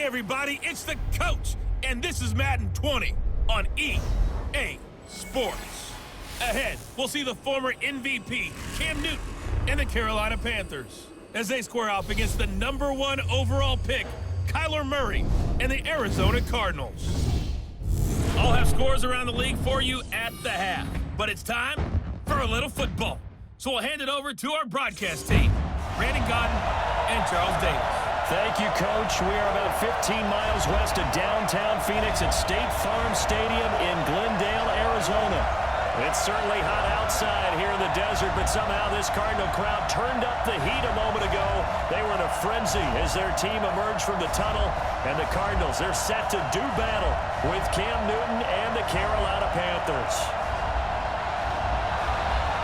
everybody, it's the coach, and this is Madden 20 on EA Sports. Ahead, we'll see the former MVP, Cam Newton, and the Carolina Panthers as they square off against the #1 overall pick, Kyler Murray, and the Arizona Cardinals. I'll have scores around the league for you at the half, but it's time for a little football. So we'll hand it over to our broadcast team, Brandon Godden and Charles Davis. Thank you, Coach. We are about 15 miles west of downtown Phoenix at State Farm Stadium in Glendale, Arizona. It's certainly hot outside here in the desert, but somehow this Cardinal crowd turned up the heat a moment ago. They were in a frenzy as their team emerged from the tunnel, and the Cardinals, they're set to do battle with Cam Newton and the Carolina Panthers.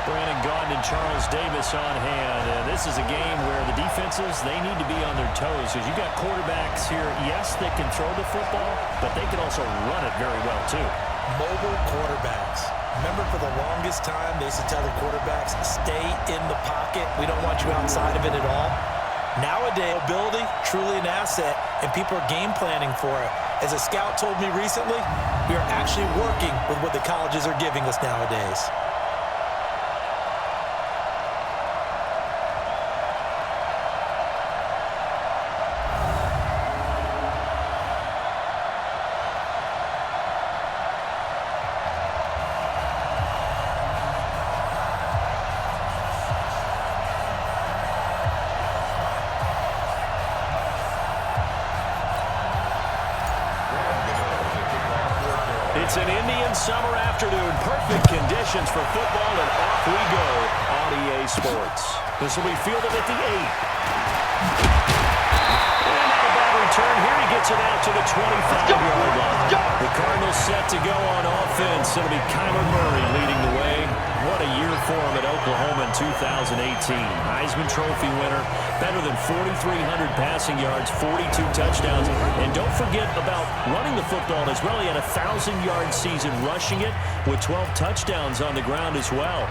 Brandon Gaudin and Charles Davis on hand. And this is a game where the defenses, they need to be on their toes because you've got quarterbacks here, yes, that can throw the football, but they can also run it very well, too. Mobile quarterbacks. Remember, for the longest time, they used to tell the quarterbacks, stay in the pocket. We don't want you outside of it at all. Nowadays, mobility, truly an asset, and people are game planning for it. As a scout told me recently, we are actually working with what the colleges are giving us nowadays. It's an Indian summer afternoon. Perfect conditions for football, and off we go on EA Sports. This will be fielded at the 8. And not a bad return. Here he gets it out to the 25-yard line. The Cardinals set to go on offense. It'll be Kyler Murray leading the way. What a year for him at Oklahoma in 2018. Heisman Trophy winner, better than 4,300 passing yards, 42 touchdowns. And don't forget about running the football as well. He had a 1,000-yard season rushing it with 12 touchdowns on the ground as well.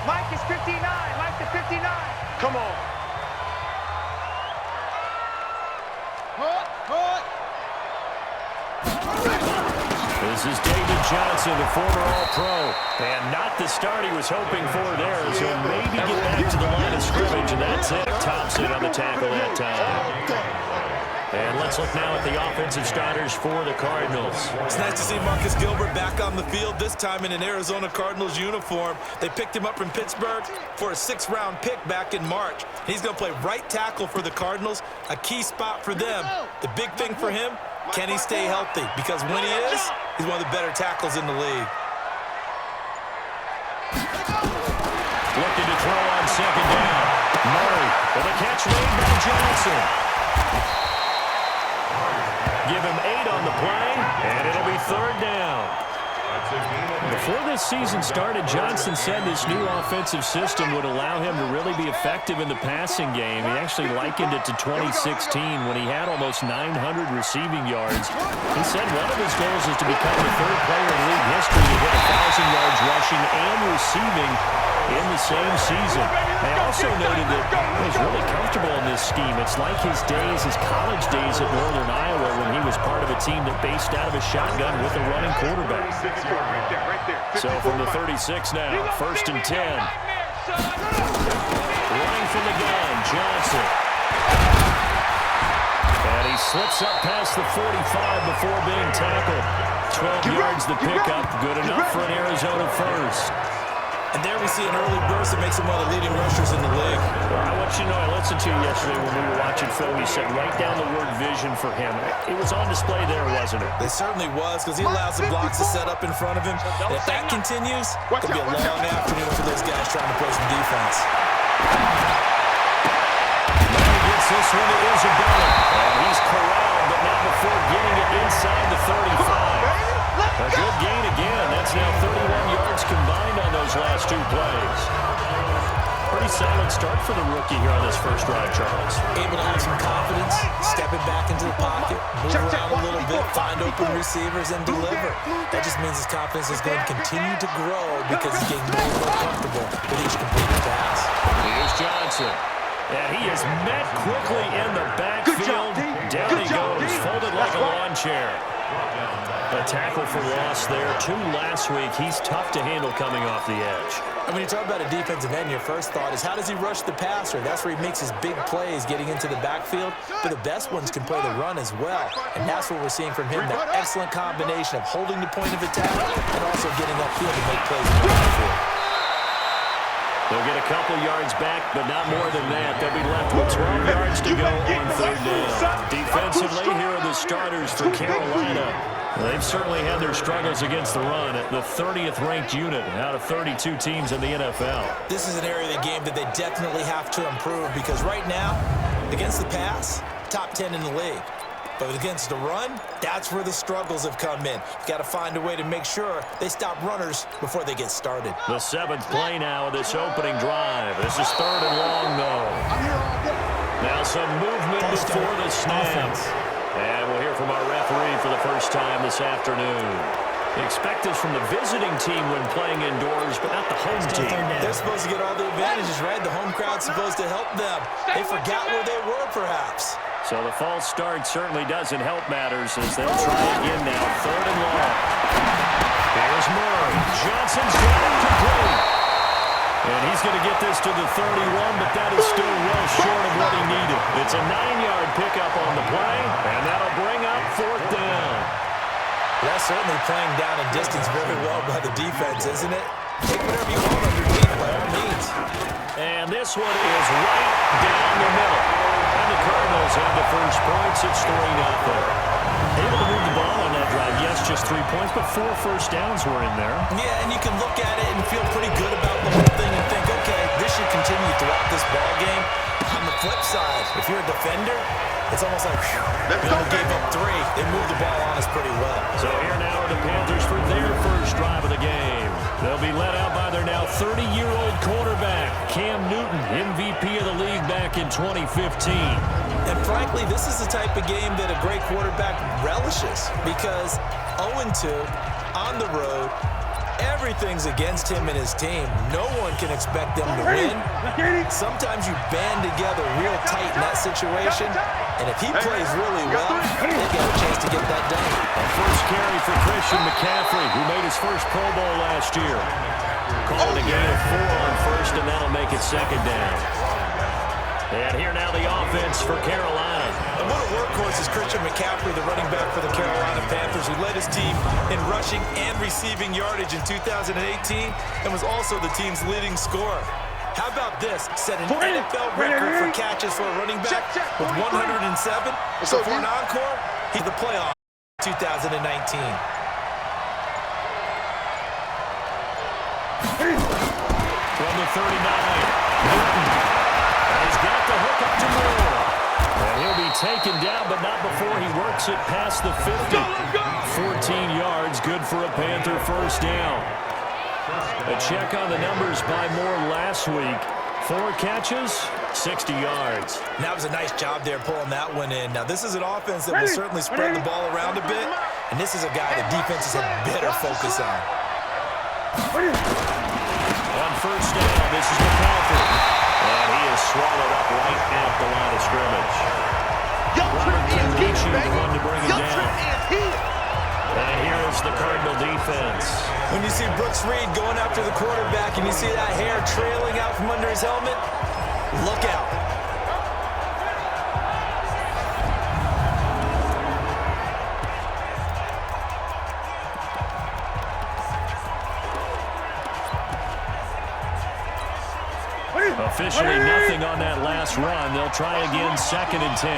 Mike is 59. Mike is 59. Come on. This is David Johnson, the former All-Pro, and not the start he was hoping for there. So maybe get back to the line of scrimmage, and that's it. Thompson on the tackle that time. And let's look now at the offensive starters for the Cardinals. It's nice to see Marcus Gilbert back on the field, this time in an Arizona Cardinals uniform. They picked him up from Pittsburgh for a 6th-round pick back in March. He's going to play right tackle for the Cardinals, a key spot for them. The big thing for him, can he stay healthy? Because when he is, he's one of the better tackles in the league. Looking to throw on second down. Murray with a catch made by Johnson. Give him 8 on the play, and it'll be 3rd down. Before this season started, Johnson said this new offensive system would allow him to really be effective in the passing game. He actually likened it to 2016 when he had almost 900 receiving yards. He said one of his goals is to become the 3rd player in league history to hit 1,000 yards rushing and receiving in the same season. They also noted that he was really comfortable in this scheme. It's like his days, his college days at Northern Iowa when he was part of a team that based out of a shotgun with a running quarterback. So from the 36 now, 1st and 10. Running from the gun, Johnson. And he slips up past the 45 before being tackled. 12 yards the pickup, good enough for an Arizona first. And there we see an early burst that makes him one of the leading rushers in the league. Well, I want you to know, I listened to you yesterday when we were watching film. You said write down the word vision for him. It was on display there, wasn't it? It certainly was, because he allows the blocks to set up in front of him. And if that continues, it could be a long afternoon for those guys trying to play some defense. Now he gets this one to Isabella. And he's corralled, but not before getting it inside the 35. A good gain again. That's now 31 yards combined on those last 2 plays. Pretty solid start for the rookie here on this first drive, Charles. Able to have some confidence, stepping back into the pocket, move around a little bit, find open receivers and deliver. That just means his confidence is going to continue to grow because he's getting more and more comfortable with each completed pass. Here's Johnson. And he is met quickly in the backfield. Down he goes, folded like a lawn chair. A tackle for loss there. 2 last week. He's tough to handle coming off the edge. And when you talk about a defensive end, your first thought is how does he rush the passer? That's where he makes his big plays getting into the backfield. But the best ones can play the run as well. And that's what we're seeing from him, that excellent combination of holding the point of attack and also getting upfield to make plays in the backfield. They'll get a couple yards back, but not more than that. They'll be left with 12 yards to go on 3rd down. Defensively, here are the starters for Carolina. They've certainly had their struggles against the run at the 30th ranked unit out of 32 teams in the NFL. This is an area of the game that they definitely have to improve because right now, against the pass, top 10 in the league. But against the run, that's where the struggles have come in. You've got to find a way to make sure they stop runners before they get started. The 7th play now of this opening drive. This is 3rd and long, though. Now some movement before the snap. And we'll hear from our referee for the first time this afternoon. Expect this from the visiting team when playing indoors, but not the home team. They're supposed to get all the advantages, right? The home crowd's supposed to help them. They forgot where they were, perhaps. So the false start certainly doesn't help matters as they'll try again now. 3rd and long. Here's Murray. Johnson's got it complete. And he's going to get this to the 31, but that is still well short of what he needed. It's a 9-yard pickup on the play, and that'll bring up 4th down. That's certainly playing down in distance very well by the defense, isn't it? Take whatever you want underneath, by all means. And this one is right down the middle. And the Cardinals have the first points. It's 3-0. Able to move the ball on that drive. Yes, just 3 points, but 4 first downs were in there. Yeah, and you can look at it and feel pretty good about the whole thing and think, okay, this should continue throughout this ball game. On the flip side, if you're a defender, it's almost like, they gave up 3. They moved the ball on us pretty well. So here now are the Panthers for their first drive of the game. They'll be led out by their now 30-year-old quarterback, Cam Newton, MVP of the league back in 2015. And frankly, this is the type of game that a great quarterback relishes because 0-2 on the road, everything's against him and his team. No one can expect them to win. Sometimes you band together real tight in that situation, and if he plays really well, they got a chance to get that done. A first carry for Christian McCaffrey, who made his first Pro Bowl last year. Called a gain of 4 on first, and that'll make it 2nd down. And here now the offense for Carolina. And what a workhorse is Christian McCaffrey, the running back for the Carolina Panthers, who led his team in rushing and receiving yardage in 2018 and was also the team's leading scorer. How about this? Set an NFL record for catches for a running back with 107. So for an encore, he's the playoff 2019. From the 39, Newton. He's got the hook up to Moore. And he'll be taken down, but not before he works it past the 50. 14 yards, good for a Panther first down. A check on the numbers by Moore last week. 4 catches, 60 yards. That was a nice job there pulling that one in. Now, this is an offense that will certainly spread the ball around a bit, and this is a guy that defenses have better focus on. On first down, this is McCaffrey. And he is swallowed up right at the line of scrimmage. Robert Kimmichi, the one to bring him down. And here is the Cardinal defense. When you see Brooks Reed going after the quarterback and you see that hair trailing out from under his helmet, look out. Officially nothing on that last run. They'll try again, 2nd and 10.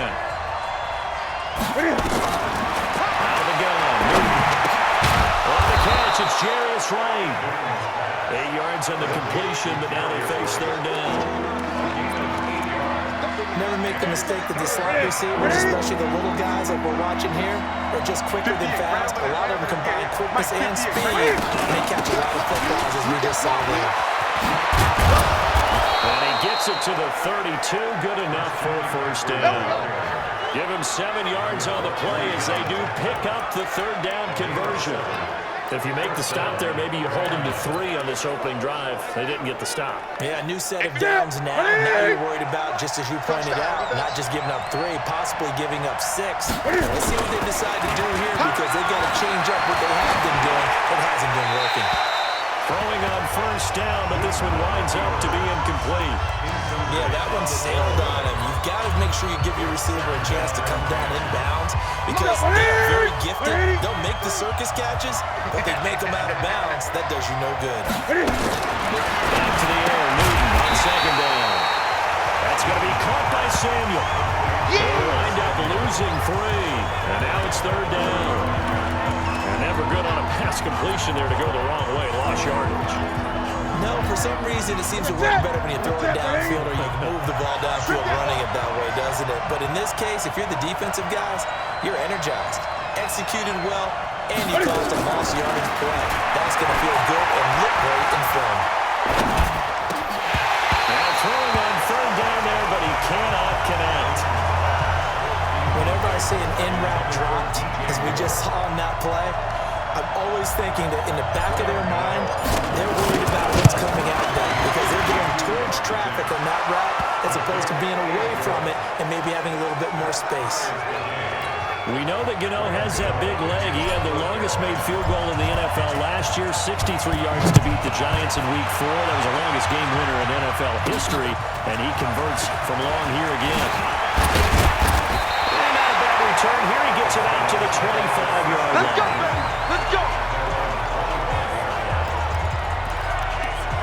Out of the gun. On the catch, it's Jarius Wright. 8 yards on the completion, but now they face 3rd down. Never make the mistake that the slot receivers, especially the little guys like we're watching here, are just quicker than fast. A lot of them combine quickness and speed, and they catch a lot of footballs, as we just saw there. And he gets it to the 32. Good enough for a first down. Give him 7 yards on the play as they do pick up the third down conversion. If you make the stop there, maybe you hold them to 3 on this opening drive. They didn't get the stop. Yeah, new set of downs now. Now you're worried about, just as you pointed out, not just giving up 3, possibly giving up 6. Let's see what they decide to do here because they've got to change up what they have been doing. It hasn't been working. Throwing on first down, but this one winds up to be incomplete. Yeah, that one sailed on him. You've got to make sure you give your receiver a chance to come down inbounds because they're very gifted. They'll make the circus catches, but they make them out of bounds. That does you no good. Back to the air, Newton on second down. That's going to be caught by Samuel. They wind up losing 3, and now it's third down. And never good on a pass completion there to go the wrong way. Lost yardage. No, for some reason it seems to work better when you throw it downfield or you move the ball downfield running it that way, doesn't it? But in this case, if you're the defensive guys, you're energized, executed well, and you caused a lost yardage play. That's going to feel good and look great in film. Now throwing on third down there, but he cannot connect. Whenever I see an in-route dropped, as we just saw on that play, I'm always thinking that in the back of their mind, they're worried about what's coming at them because they're going towards traffic on that route as opposed to being away from it and maybe having a little bit more space. We know that Gano has that big leg. He had the longest made field goal in the NFL last year, 63 yards to beat the Giants in Week 4. That was the longest game winner in NFL history, and he converts from long here again. And not a bad return. Here he gets it out to the 25-yard line. Let's go, baby. Let's go.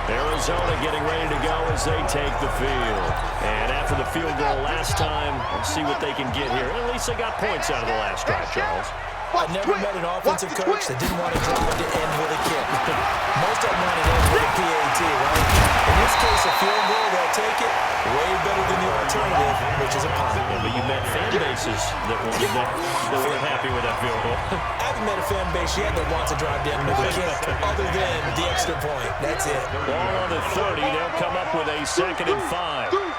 Arizona getting ready to go as they take the field. And after the field goal last time, let's see what they can get here. At least they got points out of the last drive, Charles. I never met an offensive coach that didn't want to drive to end with a kick. Most of them want to end with a PAT, right? In this case, a field goal, they'll take it. Way better than the alternative, which is a punt. Yeah, but you met fan bases that weren't happy with that field goal. I haven't met a fan base yet that wants to drive down with a kick other than the extra point. That's it. Ball on the 30. They'll come up with a 2nd and 5. Now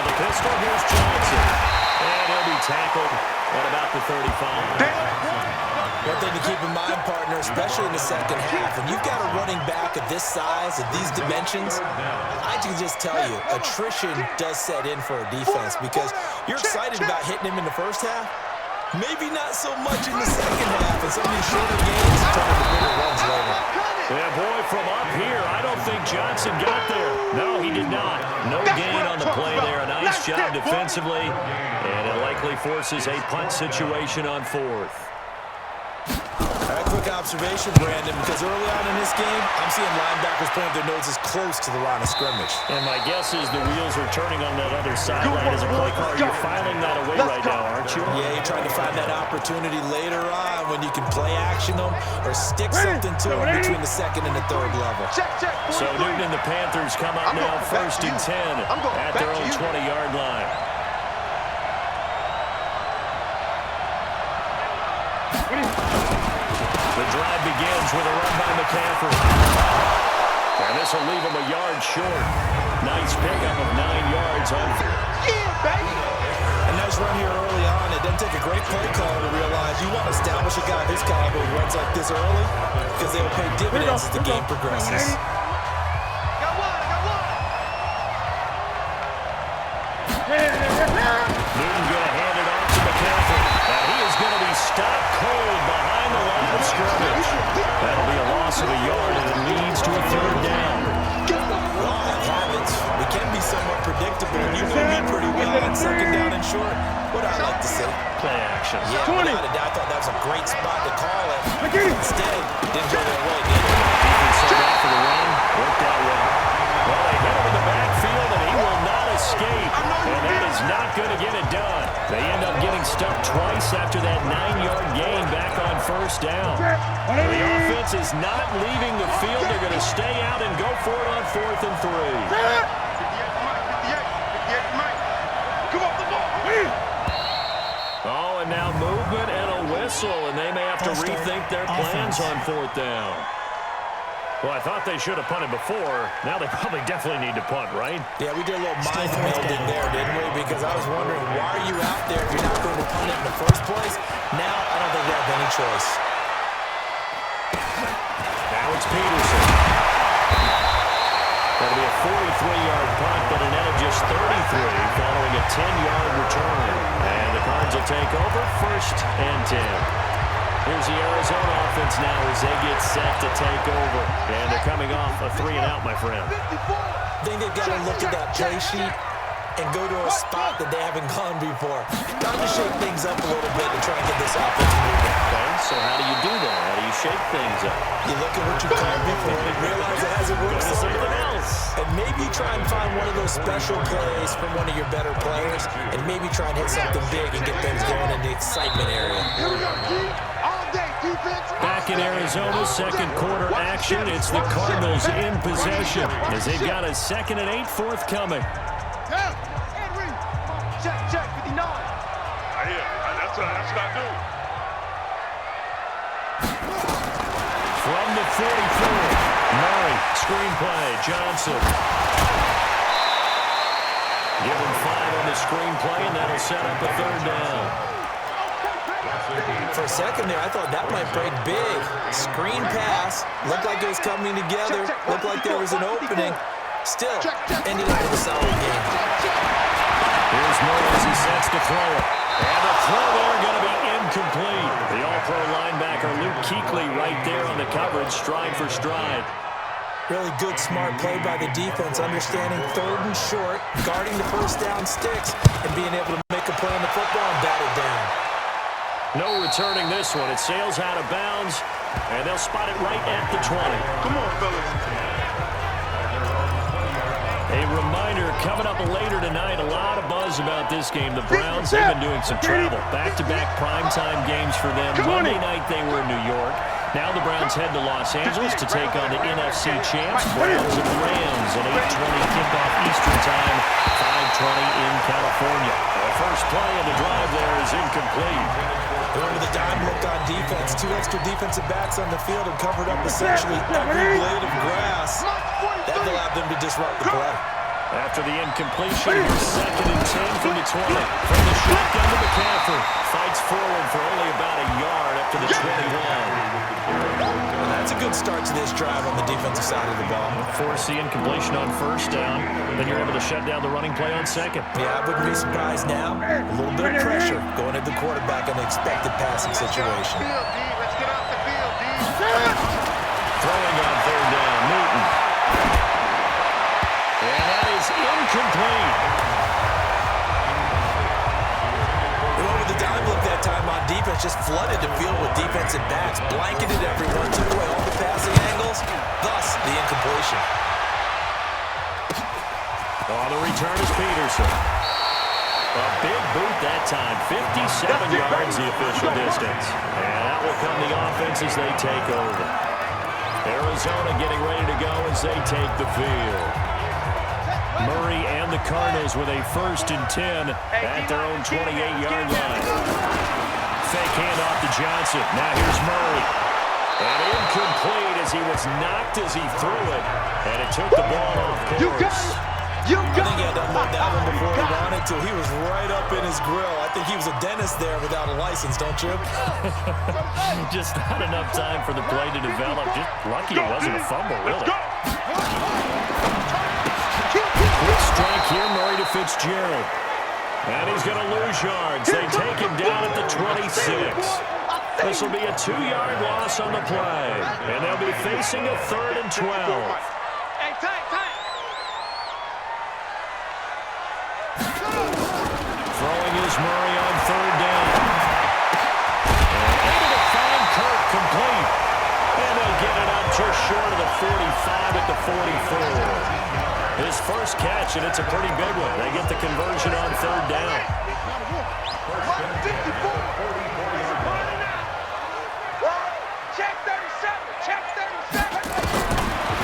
the pistol. Here's Johnson. And he'll be tackled at about the 35. One thing to keep in mind, partner, especially in the second half, and you've got a running back of this size, of these dimensions, I can just tell you, attrition does set in for a defense because you're excited about hitting him in the first half, maybe not so much in the second half, and some of these shorter games turn into bigger runs later. Yeah, boy, from up here, I don't think Johnson got there. No, he did not. No gain on the play there. A nice job defensively, and it likely forces a punt situation on 4th. A quick observation, Brandon, because early on in this game, I'm seeing linebackers pointing their noses close to the line of scrimmage. And my guess is the wheels are turning on that other sideline as a play caller. You're filing that away right now, aren't you? Yeah, you're trying to find that opportunity later on when you can play action them or stick something to them between the 2nd and the 3rd level. So Newton and the Panthers come up now 1st and 10 at their own 20-yard line. The drive begins with a run by McCaffrey. And this will leave him a yard short. Nice pickup of 9 yards on. Yeah, baby. A nice run here early on. It doesn't take a great play caller to realize you want to establish a guy this caliber who runs like this early because they will pay dividends as the game progresses. Got one. Newton going to hand it off to McCaffrey. And he is going to be stopped cold behind the line of scrimmage. That'll be a loss of a yard, and it leads to a 3rd down. Well, habits. We can be somewhat predictable, and you know me pretty well on 2nd down and short. What I like to say. Play action. Yeah, without a doubt, I thought that was a great spot to call it. Instead, didn't go their way, did it? Defense set out for the run. Worked out well. Well, they hit him in the backfield, and he will not escape. And that is not going to get it done. They end up getting stuck twice after that 9-yard gain back on 1st down. The offense is not leaving the field. They're going to stay out and go for it on 4th and 3. Come off the ball. Oh, and now movement and a whistle, and they may have to rethink their plans on 4th down. Well, I thought they should have punted before. Now they probably definitely need to punt, right? Yeah, we did a little mind melding there, didn't we? because I was wondering, why are you out there if you're not going to punt it in the first place? Now, I don't think they have any choice. Now it's Peterson. That'll be a 43-yard punt, but a net of just 33 following a 10-yard return. And the Cards will take over, 1st and 10. Here's the Arizona offense now as they get set to take over. And they're coming off a 3-and-out, my friend. I think they've got to look at that play sheet and go to a spot that they haven't gone before. Time to shake things up a little bit and try and get this offense moving. Okay, so how do you do that? How do you shake things up? You look at what you called before and realize it hasn't worked Go to something else. And maybe try and find one of those special plays from one of your better players and maybe try and hit something big and get things going in the excitement area. Here we go, Keith. All day, defense. Back in Arizona, second quarter action. It's the Cardinals in possession as they've got a 2nd and 8 forthcoming. Henry. Check, 59. I hear. That's what I do. From the 44, Murray, screenplay, Johnson. Give him 5 on the screenplay, and that'll set up a 3rd down. For a second there, I thought that might break big. Screen pass. Looked like it was coming together. Looked like there was an opening. Still, ended up with a solid game. Here's Murray as he sets to throw it. And the throw there going to be incomplete. The All-Pro linebacker Luke Kuechly right there on the coverage, stride for stride. Really good, smart play by the defense, understanding 3rd and short, guarding the 1st down sticks, and being able to make a play on the football and bat it down. No returning this one. It sails out of bounds, and they'll spot it right at the 20. Come on, fellas. A reminder, coming up later tonight, a lot of buzz about this game. The Browns, they've been doing some travel. Back-to-back primetime games for them. Monday night, they were in New York. Now the Browns head to Los Angeles to take on the NFC champs, Browns and Rams, an 8:20 kickoff Eastern time, 5:20 in California. The first play of the drive there is incomplete. Going to the dime look on defense. 2 extra defensive backs on the field and covered up essentially every blade of grass. That allowed them to disrupt the play. After the incompletion, 2nd and 10 from the 20. From the shotgun to McCaffrey. Fights forward for only about a yard up to the 21. And that's a good start to this drive on the defensive side of the ball. Force the incompletion on 1st down. Then you're able to shut down the running play on 2nd. Yeah, I wouldn't be surprised now. A little bit of pressure going at the quarterback in an expected passing situation. Let's get off the field, D. Throwing on 3rd down, Newton. And that is incomplete. They went with the dime look that time on defense, just flooded the field with defensive backs, blanketed everyone, took away all the passing angles, thus the incompletion. On the return is Peterson. A big boot that time, 57 yards the official distance. And out will come the offense as they take over. Arizona getting ready to go as they take the field. Murray and the Cardinals with a 1st and 10 at their own 28-yard line. Fake handoff to Johnson. Now here's Murray. And incomplete as he was knocked as he threw it. And it took the ball off course. I think he had to unload that one before he wanted to. He was right up in his grill. I think he was a dentist there without a license, don't you? Just not enough time for the play to develop. Just lucky it wasn't a fumble, really. Quick strike here, Murray to Fitzgerald. And he's going to lose yards. They take him down at the 26. This will be a 2-yard loss on the play. And they'll be facing a 3rd and 12. Hey, tight. Throwing is Murray on 3rd down. And able to find Kirk complete. And they'll get it up just short of the 45 at the 44. His first catch, and it's a pretty big one. They get the conversion on 3rd down. Check 37.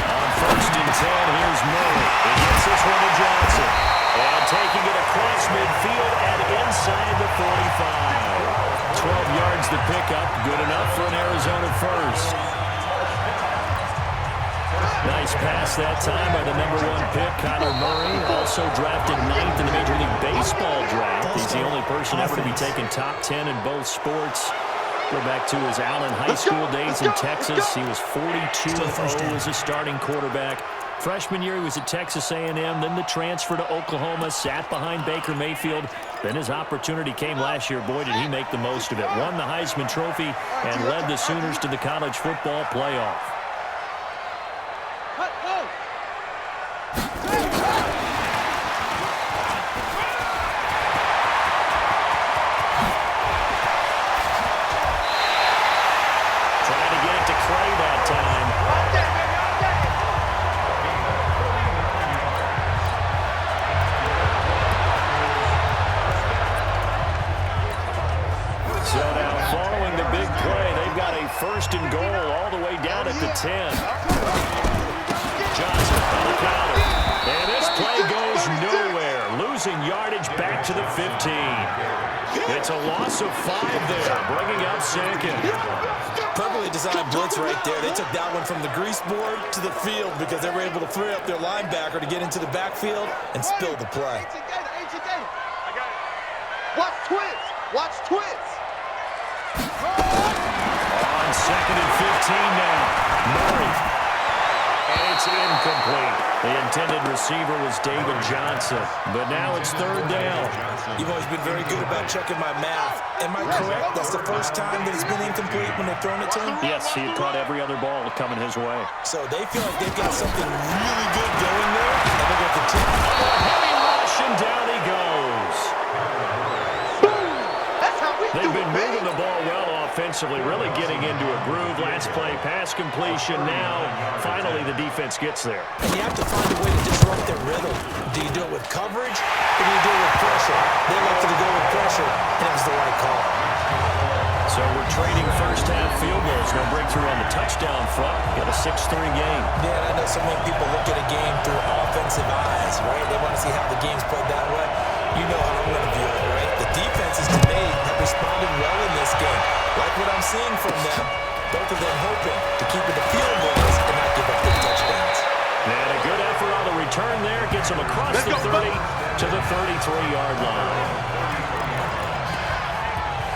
On 1st and 10, here's Murray. He gets this one to Johnson. And taking it across midfield and inside the 45. 12 yards to pick up. Good enough for an Arizona 1st. Nice pass that time by the #1 pick, Kyler Murray. Also drafted 9th in the Major League Baseball person ever to be taken top 10 in both sports. Go back to his Allen High School days in Texas. He was 42-0 as a starting quarterback. Freshman year, he was at Texas A&M, then the transfer to Oklahoma, sat behind Baker Mayfield. Then his opportunity came last year. Boy, did he make the most of it. Won the Heisman Trophy and led the Sooners to the college football playoff. Trying to get it to Clay that time. So now, following the big play, they've got a first and goal all the way down at the 10. Johnson on the counter. And this play goes nowhere. Losing yardage back to the 15. It's a loss of 5 there, bringing up second. Perfectly designed blitz right there. They took that one from the grease board to the field because they were able to free up their linebacker to get into the backfield and spill the play. Watch twins. Watch twins. On second and 15 now. Murray. And it's incomplete. The intended receiver was David Johnson. But now it's third down. You've always been very good about checking my math. Am I correct? That's the first time that it's been incomplete when they've thrown it to him? Yes, he had caught every other ball coming his way. So they feel like they've got something really good going there, and they're going to continue. Heavy rush, and down he goes. They've been moving the ball well offensively, really getting into a groove. Last play, pass completion. Now, finally, the defense gets there. And you have to find a way to disrupt their rhythm. Do you do it with coverage, or do you do it with pressure? They elected to go with pressure, and it was the right call. So we're trading first-half field goals. No breakthrough on the touchdown front. Got a 6-3 game. Yeah, and I know so many people look at a game through offensive eyes, right? They want to see how the game's played that way. You know how I'm going to view it, right? The defenses, to me, have responded well in this game. Like what I'm seeing from them, both of them hoping to keep it to field goals and not give up big touchdowns. And a good effort on the return there. Gets him across the 30 to the 33-yard line.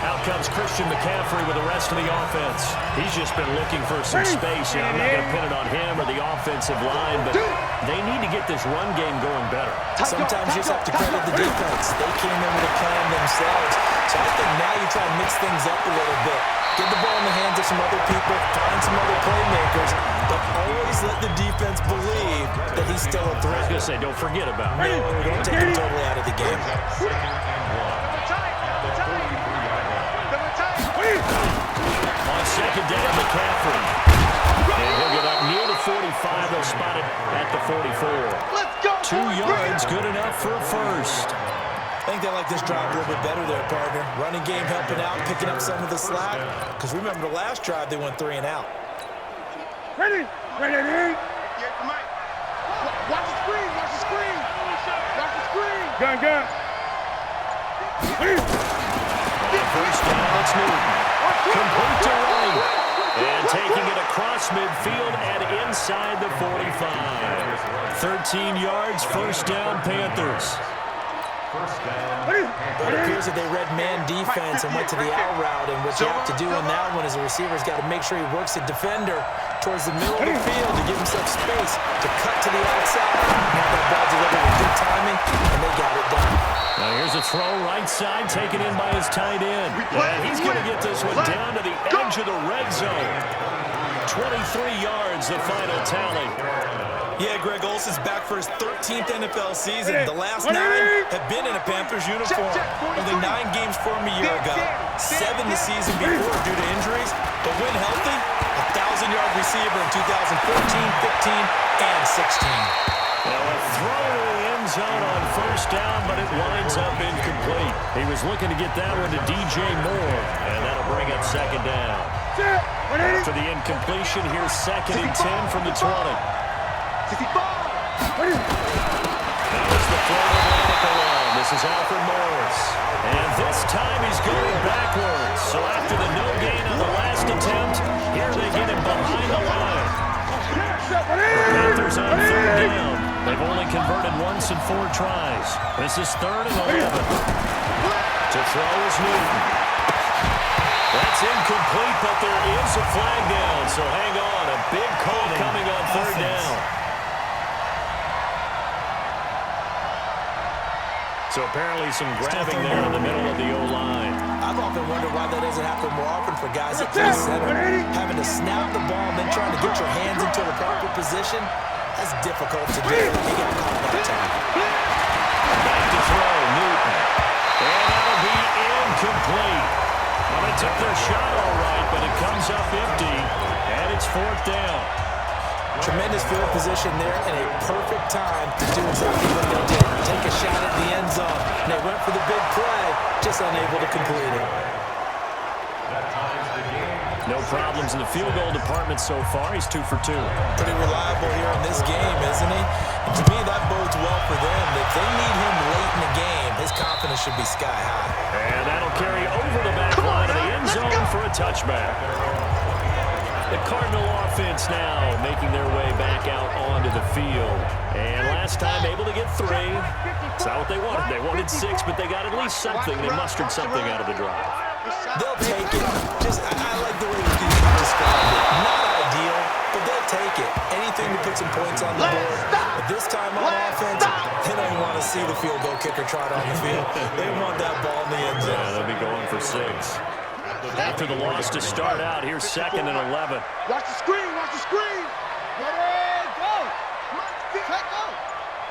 Out comes Christian McCaffrey with the rest of the offense. He's just been looking for some space. I'm not going to pin it on him or the offensive line, but they need to get this run game going better. Sometimes you just have to credit the defense. They came in with a plan themselves. So I think now you try to mix things up a little bit. Get the ball in the hands of some other people, find some other playmakers, but always let the defense believe that he's still a threat. I was going to say, don't forget about him. No, don't take him totally out of the game. On second down, McCaffrey. And he'll get up near the 45. They'll spot it at the 44. 2 yards, good enough for a first. I think they like this drive a little bit better there, partner. Running game helping out, picking up some of the slack. Because remember, the last drive, they went 3 and out. Ready. Watch the screen. Watch the screen. Watch the screen. Gun. First down, it's Newton. Complete to Wright. And taking it across midfield and inside the 45. 13 yards, first down, Panthers. It appears that they read man defense and went to the out route, and what you have to do in that one is the receiver's got to make sure he works the defender towards the middle of the field to give himself space to cut to the outside. Now that ball delivered with good timing, and they got it done. Now here's a throw right side, taken in by his tight end. And he's going to get this one down to the edge of the red zone. 23 yards, the final tally. Yeah, Greg Olsen's back for his 13th NFL season. The last 9 have been in a Panthers uniform. Only 9 games for him a year ago. 7 the season before due to injuries. But when healthy, a 1,000-yard receiver in 2014, 15, and 16. Now a throw to the end zone on first down, but it winds up incomplete. He was looking to get that one to DJ Moore, and that'll bring up second down. After the incompletion, here's second and 10 from the 20. That was the throw to Monica Long. This is Alfred Morris. And this time he's going backwards. So after the no gain on the last attempt, here they get him behind the line. The Panthers on third down. They've only converted once in 4 tries. This is 3rd and 11. To throw is Newton. That's incomplete, but there is a flag down, so hang on. A big call coming on 3rd down. So apparently some grabbing there in the middle of the O-line. I've often wondered why that doesn't happen more often for guys at the center. Having to snap the ball and then trying to get your hands into the proper position, that's difficult to do. He got caught that time. Back to throw, Newton. And that'll be incomplete. Well, they took their shot all right, but it comes up empty, and it's 4th down. Tremendous field position there and a perfect time to do exactly what they did. Take a shot at the end zone. And they went for the big play, just unable to complete it. No problems in the field goal department so far. He's 2 for 2. Pretty reliable here in this game, isn't he? And to me, that bodes well for them. If they need him late in the game, his confidence should be sky high. And that'll carry over the back line of the end zone for a touchback. The Cardinal offense now making their way back out onto the field. And last time able to get 3. It's not what they wanted. They wanted 6, but they got at least something. They mustered something out of the drive. They'll take it. I like the way you described it. Not ideal, but they'll take it. Anything to put some points on the board. But this time on offense, they don't want to see the field goal kicker trot on the field. They want that ball in the end zone. Yeah, they'll be going for 6. After the loss to start out, here's 2nd and 11. Watch the screen, watch the screen. Ready, go.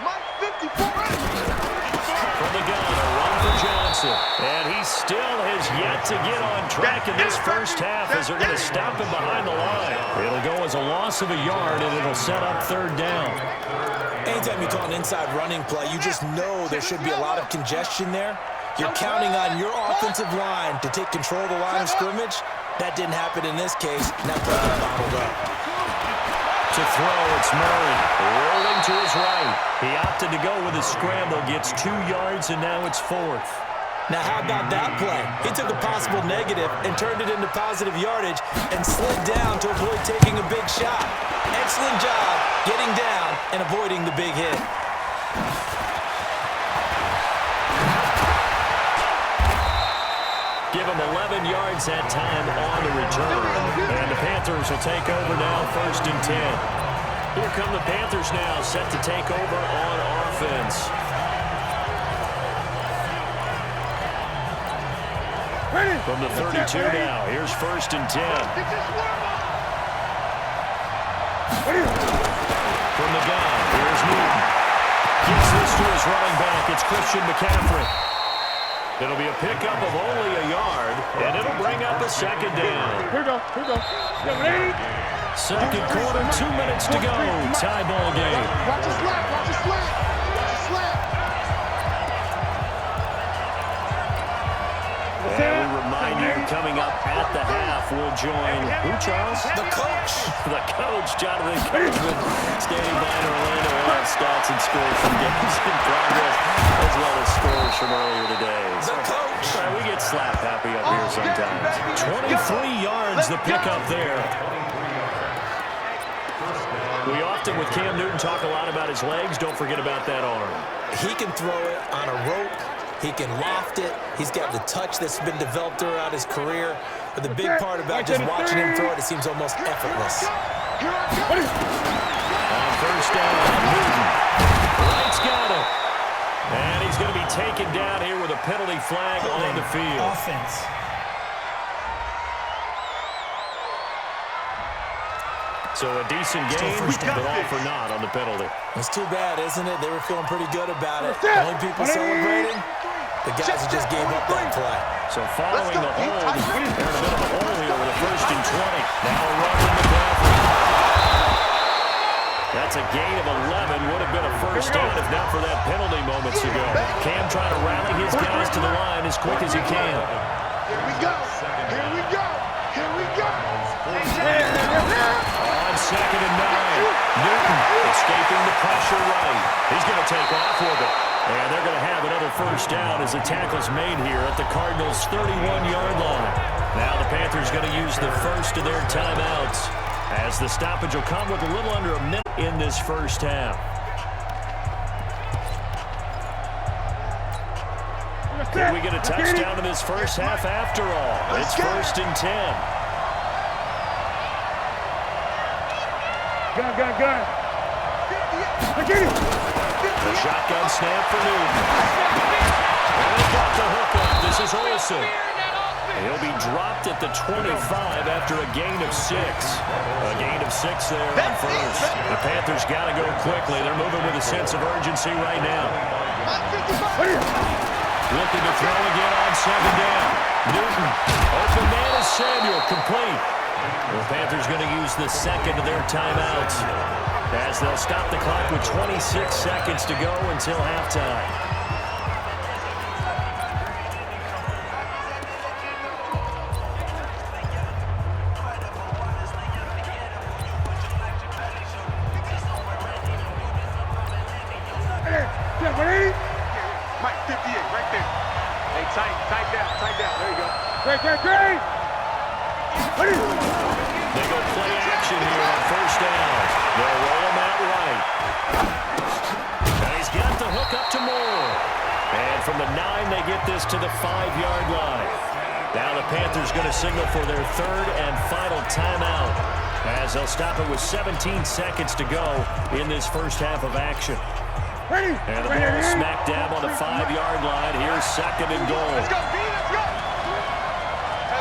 Mike 54. From the gun, a run for Johnson. And he still has yet to get on track in this first half as they're going to stop him behind the line. It'll go as a loss of a yard, and it'll set up 3rd down. Anytime you call an inside running play, you just know there should be a lot of congestion there. You're counting on your offensive line to take control of the line of scrimmage. That didn't happen in this case, and that play got bottled up. To throw, it's Murray. Rolling to his right. He opted to go with a scramble, gets 2 yards, and now it's 4th. Now, how about that play? He took a possible negative and turned it into positive yardage and slid down to avoid taking a big shot. Excellent job getting down and avoiding the big hit. Give him 11 yards that time on the return. And the Panthers will take over now, 1st and 10. Here come the Panthers now, set to take over on offense. From the 32 now, here's 1st and 10. From the gun, here's Newton. Gives this to his running back. It's Christian McCaffrey. It'll be a pickup of only a yard, and it'll bring up a 2nd down. Here we go. Second quarter, 2 minutes to go. Tie ball game. Watch the slap, watch the slap. Watch the slap. And we remind you, coming up at the half, we'll join who, Charles? The coach. The coach, Jonathan Coachman, standing by in Orlando. We'll have stats and scores from games in progress, as well as scores from earlier today. The coach. We get slap happy up here sometimes. 23 yards the pickup there. We often, with Cam Newton, talk a lot about his legs. Don't forget about that arm. He can throw it on a rope. He can loft it. He's got the touch that's been developed throughout his career. But the big part about just watching him throw it, it seems almost effortless. On 1st down, Newton. Wright's got it. And he's going to be taken down here with a penalty flag on the field. Offense. So a decent game, but all for naught on the penalty. It's too bad, isn't it? They were feeling pretty good about it. The only people celebrating, the guys who just gave up that play. So following the hold, they're in a bit of a hole here with a 1st and 20. Now a run from McCaffrey. That's a gain of 11. Would have been a 1st down if not for that penalty moments ago. Cam trying to rally his guys to the line as quick as he can. Here we go. Here we go. Here we go. On 2nd and 9. Newton escaping the pressure right. He's going to take off with it. And they're going to have another 1st down as the tackle's made here at the Cardinals' 31-yard line. Now the Panthers going to use the first of their timeouts as the stoppage will come with a little under a minute in this first half. Can we get a touchdown in this first half after all? It's 1st and 10. Gun. The shotgun snap for Newton. And they got the hook up. This is Olsen. He'll be dropped at the 25 after a gain of 6. A gain of 6 there on first. The Panthers got to go quickly. They're moving with a sense of urgency right now. Looking to throw again on 2nd down. Newton. Open man is Samuel. Complete. The Panthers going to use the 2nd of their timeouts as they'll stop the clock with 26 seconds to go until halftime. Mike, 58, right there. Hey, tight down. There you go. Great. They go play action here on 1st down. They'll roll him out right. And he's got the hook up to Moore. And from the 9, they get this to the 5-yard line. Now the Panthers going to signal for their 3rd and final timeout as they'll stop it with 17 seconds to go in this first half of action. And the ball smack dab on the 5-yard line. Here's 2nd and goal. Let's go, B, let's go.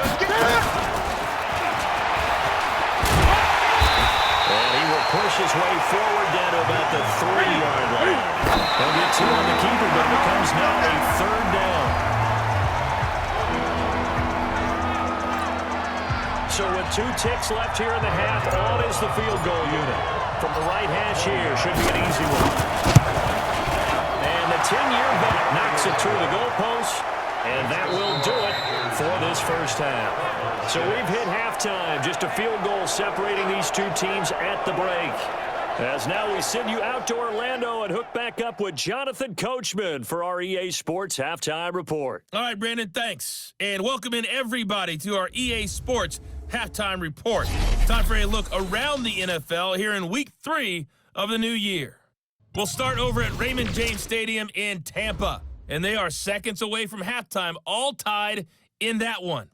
Let's get it. And he will push his way forward down to about the 3-yard line. He'll get 2 on the keeper, but it becomes now a 3rd down. So with 2 ticks left here in the half, on is the field goal unit. From the right hash here, should be an easy one. And the 10-year vet knocks it through the goalpost, and that will do it for this first half. So we've hit halftime, just a field goal separating these 2 teams at the break. As now we send you out to Orlando and hook back up with Jonathan Coachman for our EA Sports Halftime Report. All right, Brandon, thanks. And welcome in everybody to our EA Sports Halftime Report. Time for a look around the NFL here in Week 3 of the new year. We'll start over at Raymond James Stadium in Tampa, and they are seconds away from halftime, all tied in that one.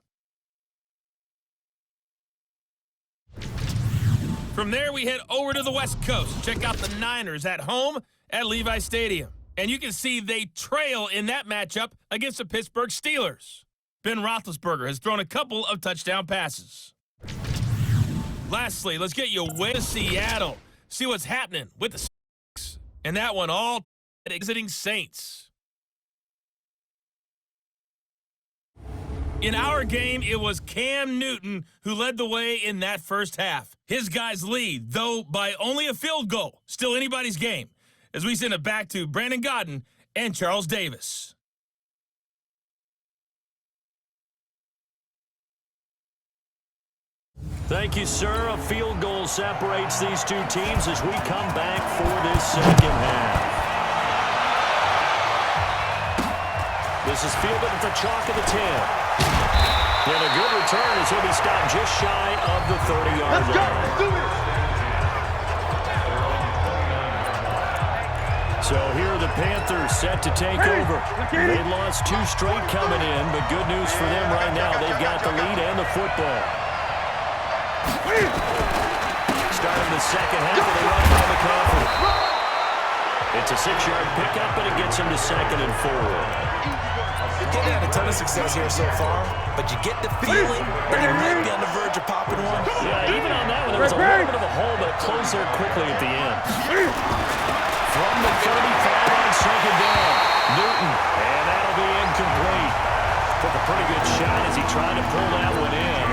From there, we head over to the West Coast. Check out the Niners at home at Levi Stadium. And you can see they trail in that matchup against the Pittsburgh Steelers. Ben Roethlisberger has thrown a couple of touchdown passes. Lastly, let's get you away to Seattle. See what's happening with the Seahawks. And that one all exiting Saints. In our game, it was Cam Newton who led the way in that first half. His guys lead, though by only a field goal. Still anybody's game. As we send it back to Brandon Godden and Charles Davis. Thank you, sir. A field goal separates these 2 teams as we come back for this second half. This is fielded at the chalk of the 10. And a good return as he'll be stopped just shy of the 30-yard line. Let's do it. So here are the Panthers set to take over. They lost 2 straight coming in, but good news for them right now. They've got the lead and the football. Starting the second half of the run by McCaffrey. It's a 6-yard pickup, but it gets him to 2nd and 4. They've had a ton of success here so far, but you get the feeling that he might be on the verge of popping one. Yeah, even on that one, there was a little bit of a hole, but it closed there quickly at the end. From the 35 on 2nd down, Newton, and that'll be incomplete. Took a pretty good shot as he tried to pull that one in.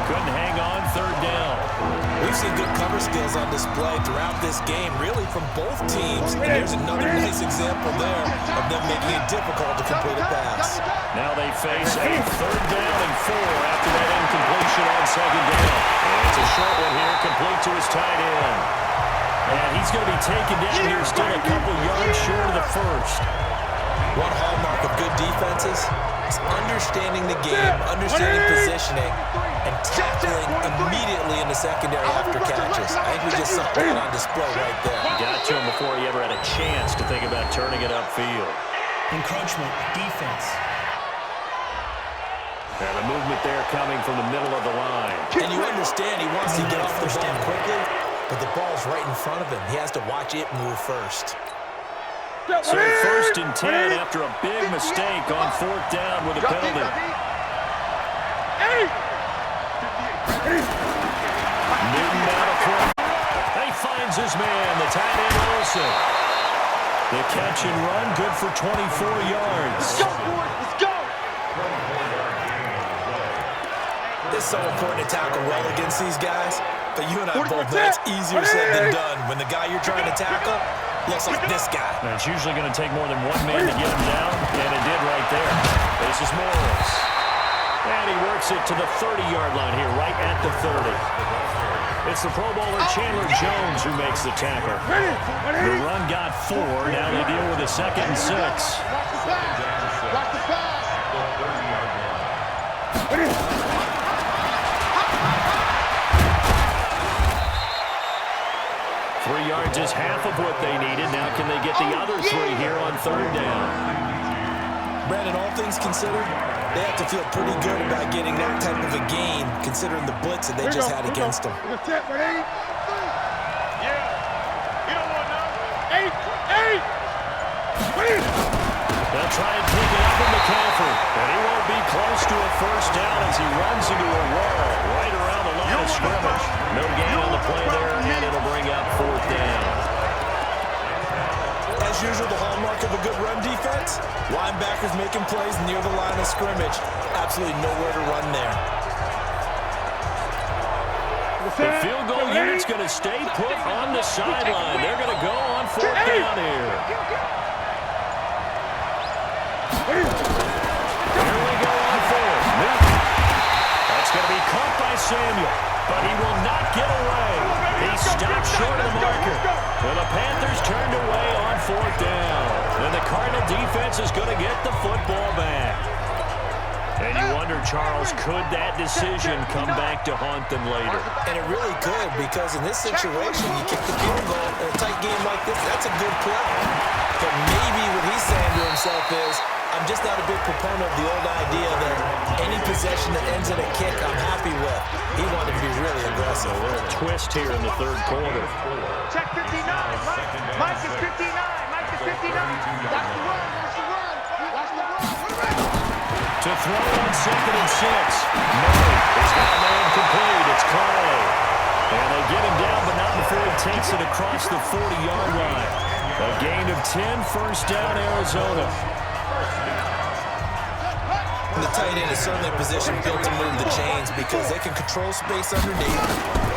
Couldn't hang on 3rd down. We've seen good cover skills on display throughout this game, really from both teams. And here's another nice example there of them making it difficult to complete a pass. Now they face a 3rd down and 4 after that incompletion on 2nd down. And it's a short one here, complete to his tight end. And he's going to be taken down here still a couple yards short of the first. One hallmark of good defenses is understanding the game, understanding positioning, and tackling immediately in the secondary after catches. I think we just saw that on display right there. He got to him before he ever had a chance to think about turning it upfield. Encroachment, defense. And the movement there coming from the middle of the line. And you understand he wants to get off the ball quickly, but the ball's right in front of him. He has to watch it move first. So 1st and 10 after a big mistake on 4th down with a penalty. Newton out of play. He finds his man, the tight end Olsen. The catch and run, good for 24 yards. Let's go, boys. Let's go. It's so important to tackle well against these guys, but you and I both know it's easier said than done when the guy you're trying to tackle looks like this guy. And it's usually going to take more than one man to get him down, and it did right there. This is Morris. And he works it to the 30-yard line here, right at the 30. It's the Pro Bowler Chandler Jones who makes the tackle. The run got 4. Now they deal with a 2nd and 6. Watch the pass. Watch the pass. 3 yards is half of what they needed. Now can they get the other 3 here on 3rd down? Brandon, all things considered, they have to feel pretty good about getting that type of a gain, considering the blitz that they just had against them. Yeah. You don't want none. 8. They'll try and pick it up in McCaffrey, and he won't be close to a 1st down as he runs into a wall right around the line of scrimmage. No gain on the play there, and it'll bring up 4th down. As usual, the hallmark of a good run defense, linebackers making plays near the line of scrimmage. Absolutely nowhere to run there. The field goal unit's going to stay put on the sideline. They're going to go on 4th down here. Here we go on 4th. That's going to be caught by Samuel, but he will not get away. He stopped short of the marker. Well, the Panthers turned away on 4th down. And the Cardinal defense is going to get the football back. And you wonder, Charles, could that decision come back to haunt them later? And it really could, because in this situation, you kick the field goal in a tight game like this, that's a good play. But maybe what he's saying to himself is, I'm just not a big proponent of the old idea that any possession that ends in a kick I'm happy with. He wanted to be really aggressive. A little twist here in the 3rd quarter. Check 59. Mike is 59. Mike is 59. That's the run. That's the run. That's the run. To throw on 2nd and 6. Murray is got a man complete. It's Clay. And they get him down, but not before he takes it across the 40-yard line. A gain of 10, 1st down, Arizona. The tight end is certainly a position built to move the chains because they can control space underneath.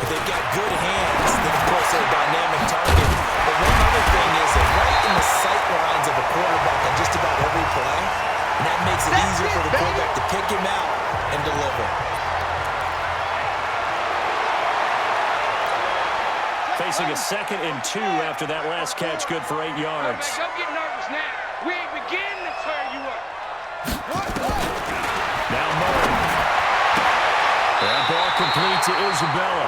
If they've got good hands, then of course they're a dynamic target. But one other thing is they're right in the sight lines of a quarterback on just about every play. And that makes it easier for the quarterback to pick him out and deliver. Facing a 2nd and 2 after that last catch, good for 8 yards. Don't get nervous now. We ain't beginning to tear you up. Now Murray. That ball complete to Isabella.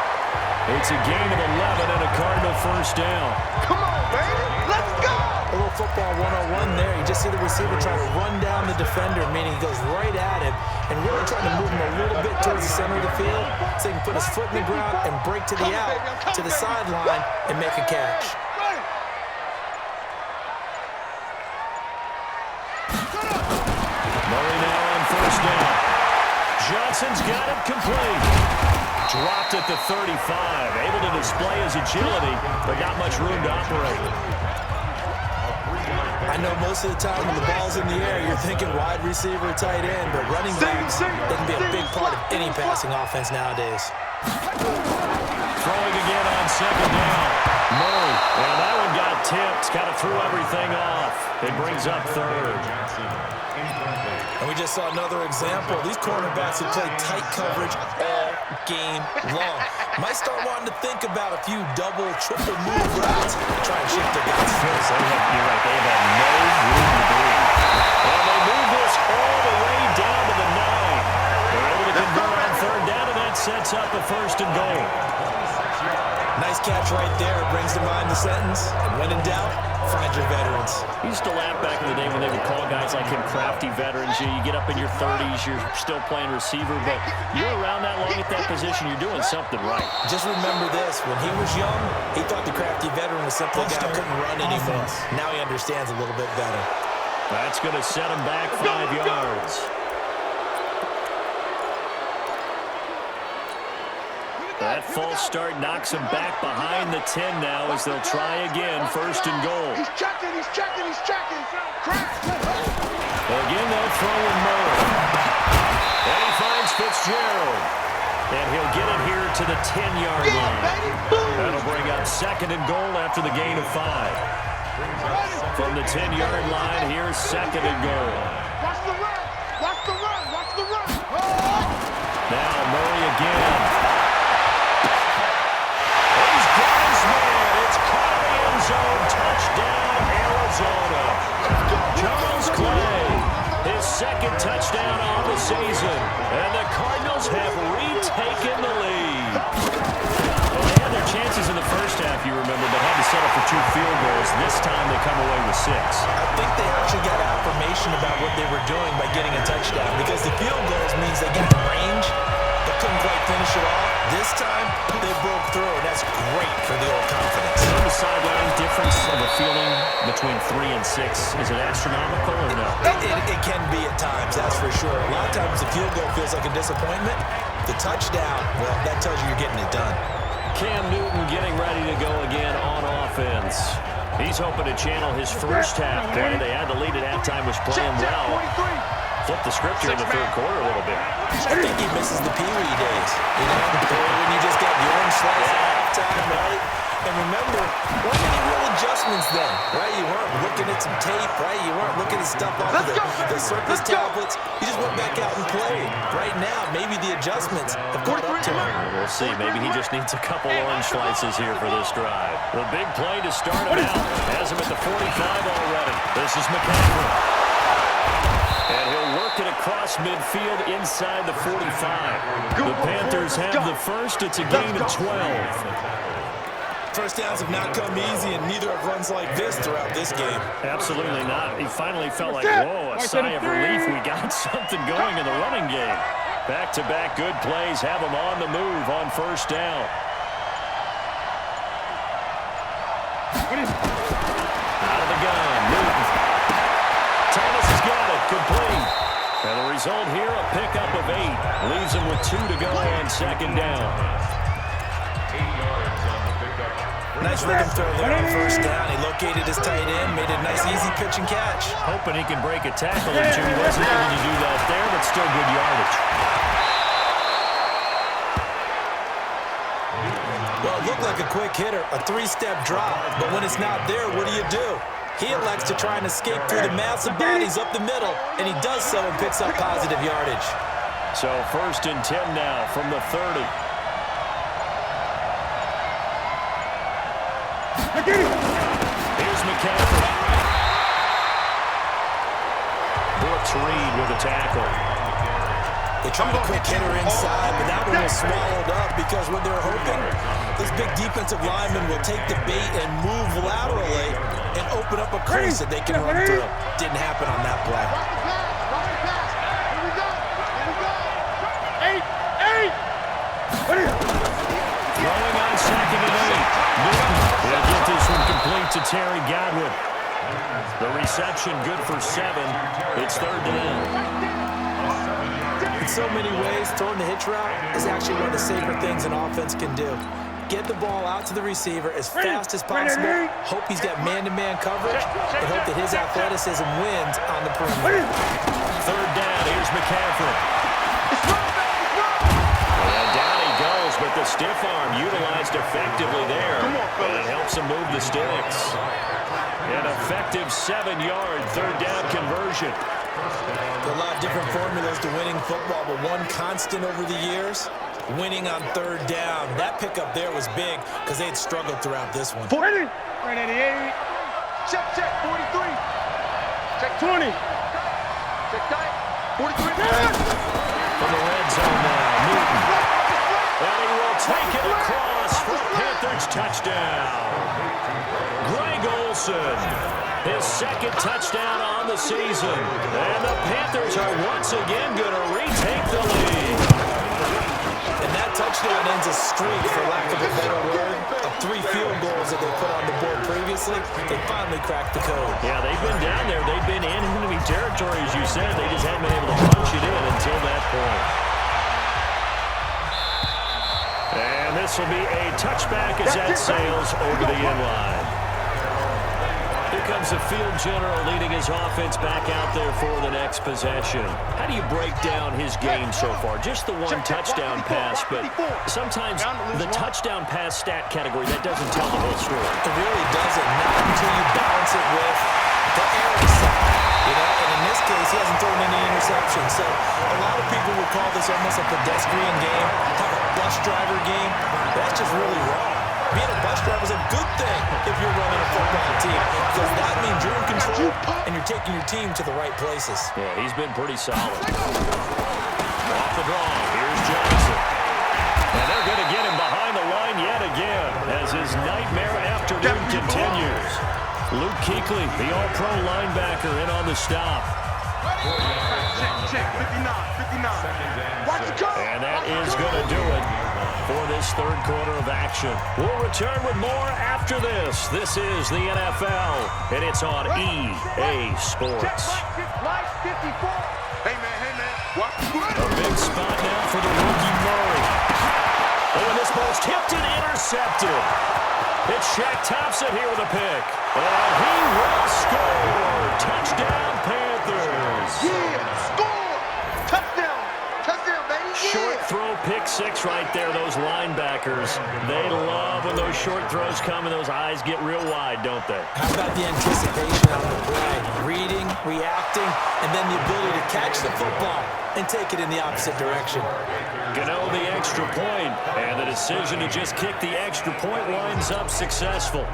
It's a gain of 11 and a Cardinal 1st down. Come on, baby. Let's go. A little football 101 there. You just see the receiver try to run down the defender, meaning he goes right at him and really trying to move him a little bit towards the center of the field so he can put his foot in the ground and break to the out, to the sideline, and make a catch. Murray now on 1st down. Johnson's got it complete. Dropped at the 35. Able to display his agility, but not much room to operate. I know most of the time when the ball's in the air, you're thinking wide receiver, tight end, but running backs can be a big part of any passing offense nowadays. Throwing again on 2nd down. Murray, and that one got tipped. Kind of threw everything off. It brings up 3rd. And we just saw another example. These cornerbacks have played tight coverage all game long. Might start wanting to think about a few double, triple move routes to try and shift their guys. You're right. They have no room to breathe. And they move this all the way down to the 9. They're able to convert on 3rd down, and that sets up a 1st and goal. Nice Last catch right there brings to mind the sentence, and when in doubt, find your veterans. He used to laugh back in the day when they would call guys like him crafty veterans. You get up in your 30s, you're still playing receiver, but you're around that long at that position, you're doing something right. Just remember this, when he was young, he thought the crafty veteran was simply a guy who couldn't run anymore. Now he understands a little bit better. That's going to set him back 5 yards. That false start knocks him back behind the 10 now as they'll try again, first and goal. He's checking. Crash. Again, they'll throw in Murray. And he finds Fitzgerald. And he'll get it here to the 10-yard line. That'll bring up second and goal after the gain of 5. From the 10-yard line, here's second and goal. Watch the run. Now Murray again. He's got his man. It's caught in the end zone. Touchdown, Arizona. Charles Clay, his second touchdown on the season. And the Cardinals have retaken the lead. Well, they had their chances in the first half, you remember, but had to settle for 2 field goals. This time they come away with 6. I think they actually got affirmation about what they were doing by getting a touchdown, because the field goals means they got range, but couldn't quite finish it off. This time, they broke through, and that's great for the old confidence. On the sideline, difference of a feeling between 3 and 6, is it astronomical or no? It can be at times, that's for sure. A lot of times the field goal feels like a disappointment. The touchdown, well, that tells you you're getting it done. Cam Newton getting ready to go again on offense. He's hoping to channel his first half play. They had the lead at halftime, was playing well. Flip the script here in the third quarter a little bit. I think he misses the Pee Wee days. You know, when you just got your own slice at halftime, right? And remember, weren't any real adjustments then, right? You weren't looking at some tape, right? You weren't looking at stuff off of the surface tablets. You just went back out and played. Right now, maybe the adjustments have caught up to him. We'll see. Maybe he just needs a couple orange slices here for this drive. The big play to start him out. Has him at the 45 already. This is McCaffrey. And he'll work it across midfield inside the 45. The Panthers have the first. It's a gain of 12. First downs have not come easy, and neither have runs like this throughout this game. Absolutely not. He finally felt like, whoa, a sigh of relief. We got something going in the running game. Back-to-back good plays have him on the move on first down. Out of the gun, Newton. Thomas has got it, complete. And the result here, a pickup of 8. Leaves him with 2 to go on second down. Nice rhythm throw there on first down. He located his tight end, made a nice easy pitch and catch. Hoping he can break a tackle or two. He wasn't able to do that there, but still good yardage. Well, it looked like a quick hitter, a 3-step drop, but when it's not there, what do? He elects to try and escape through the massive bodies up the middle, and he does so and picks up positive yardage. So first and 10 now from the 30. Here's McCaffrey. Brooks Reed with a tackle. They tried a quick hitter inside, but that one was swallowed up because what they're hoping, this big defensive lineman will take the bait and move laterally and open up a crease that they can run through. Didn't happen on that play. Throwing on second and 8. Newton will get this one complete to Terry Godwin. The reception good for 7. It's third down. In so many ways, throwing the hitch route is actually one of the safer things an offense can do. Get the ball out to the receiver as fast as possible, hope he's got man-to-man coverage, and hope that his athleticism wins on the perimeter. Third down, here's McCaffrey. And down he goes, but the stiff arm utilized effectively there, and it helps him move the sticks. An effective 7-yard third down conversion. There are a lot of different formulas to winning football, but one constant over the years, winning on third down. That pickup there was big because they had struggled throughout this one. 40. Right at 88. Check, 43. Check 20. Check tight. 43. From the red zone now, Newton. And he will take it across for Panthers. Panthers touchdown. Greg Olsen, his second touchdown on the season. And the Panthers are once again going to retake the lead. And that touchdown ends a streak, for lack of a better word, of 3 field goals that they put on the board previously. They finally cracked the code. Yeah, they've been down there. They've been in enemy territory, as you said. They just haven't been able to punch it in until that point. And this will be a touchback as that sails over the end line. Here comes the field general leading his offense back out there for the next possession. How do you break down his game so far? Just the one touchdown pass, but sometimes the touchdown pass stat category, that doesn't tell the whole story. It really doesn't, not until you balance it with the air side. You know, and in this case, he hasn't thrown any interceptions. So a lot of people would call this almost a pedestrian game, kind of a bus driver game. That's just really wrong. Being a bus driver is a good thing if you're running a football team, because that means you're in control and you're taking your team to the right places. Yeah, he's been pretty solid. Off the draw, here's Johnson. And they're going to get him behind the line yet again as his nightmare afternoon continues. Luke Kuechly, the all-pro linebacker, in on the stop. Check, 59. Watch it go. And that is going to do it for this third quarter of action. We'll return with more after this. This is the NFL, and it's on EA Sports. Line 54. Hey, man. What? A big spot now for the rookie Murray. Oh, and this ball's tipped and intercepted. It's Shaq Thompson here with a pick. And he will score. Touchdown, Panthers. Yeah, score. Touchdown, baby. Yeah. Short throw, pick six right there. Those linebackers, they love when those short throws come and those eyes get real wide, don't they? How about the anticipation on the play? Reading, reacting, and then the ability to catch the football and take it in the opposite direction. Gano the extra point, and the decision to just kick the extra point winds up successful.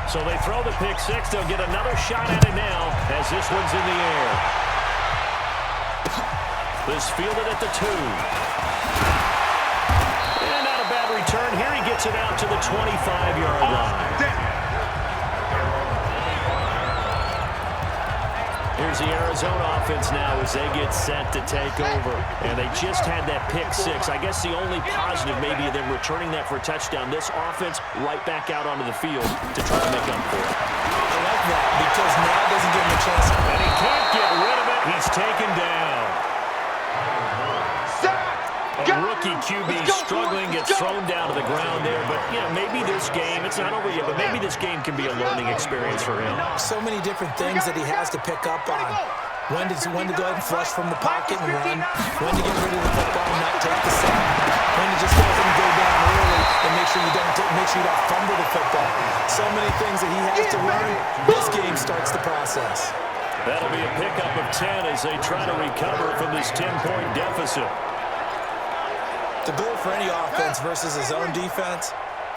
So they throw the pick six. They'll get another shot at it now as this one's in the air. This fielded at the 2. And not a bad return. Here he gets it out to the 25-yard line. Here's the Arizona offense now as they get set to take over. And they just had that pick six. I guess the only positive maybe of them returning that for a touchdown. This offense right back out onto the field to try to make up for it. I like that because now doesn't give him a chance. And he can't get rid of it. He's taken down. A rookie QB struggling, gets thrown down to the ground there. But, you know, maybe this game, it's not over yet, but maybe this game can be a learning experience for him. So many different things that he has to pick up on. When to go ahead and flush from the pocket and run. When to get rid of the football and not take the sack. When to just go ahead and go down early and make sure you don't fumble the football. So many things that he has to learn. This game starts the process. That'll be a pickup of 10 as they try to recover from this 10-point deficit. The goal for any offense versus his own defense,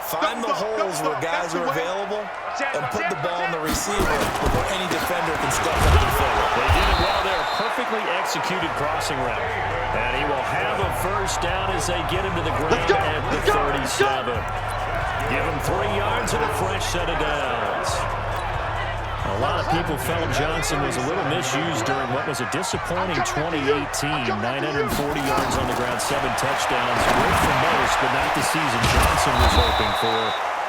find the holes where guys are available and put the ball in the receiver before any defender can step up and fill it. They did it well there. Perfectly executed crossing route. And he will have a first down as they get him to the ground at the 37. Give him 3 yards and a fresh set of downs. A lot of people felt Johnson was a little misused during what was a disappointing 2018. 940 yards on the ground, 7 touchdowns. Great for most, but not the season Johnson was hoping for.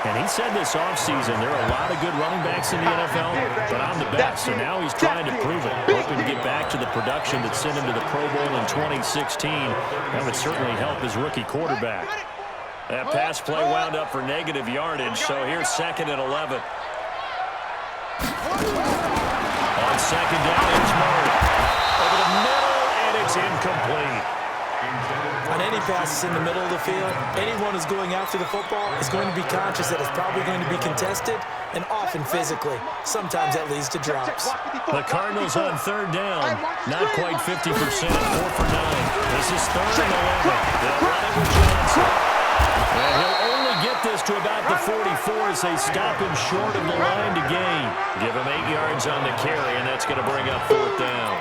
And he said this offseason, there are a lot of good running backs in the NFL, but I'm the best. And now he's trying to prove it, hoping to get back to the production that sent him to the Pro Bowl in 2016. That would certainly help his rookie quarterback. That pass play wound up for negative yardage, so here's 2nd and 11. On 2nd down, it's Murray. Over the middle, and it's incomplete. On any passes in the middle of the field, anyone who's going after the football is going to be conscious that it's probably going to be contested and often physically. Sometimes that leads to drops. The Cardinals on 3rd down. Not quite 50%, 4 for 9. This is 3rd and 11. They'll run it with Johnson. And he'll only get this to about the 44 as they stop him short of the line to gain. Give him 8 yards yards on the carry, and that's going to bring up 4th down.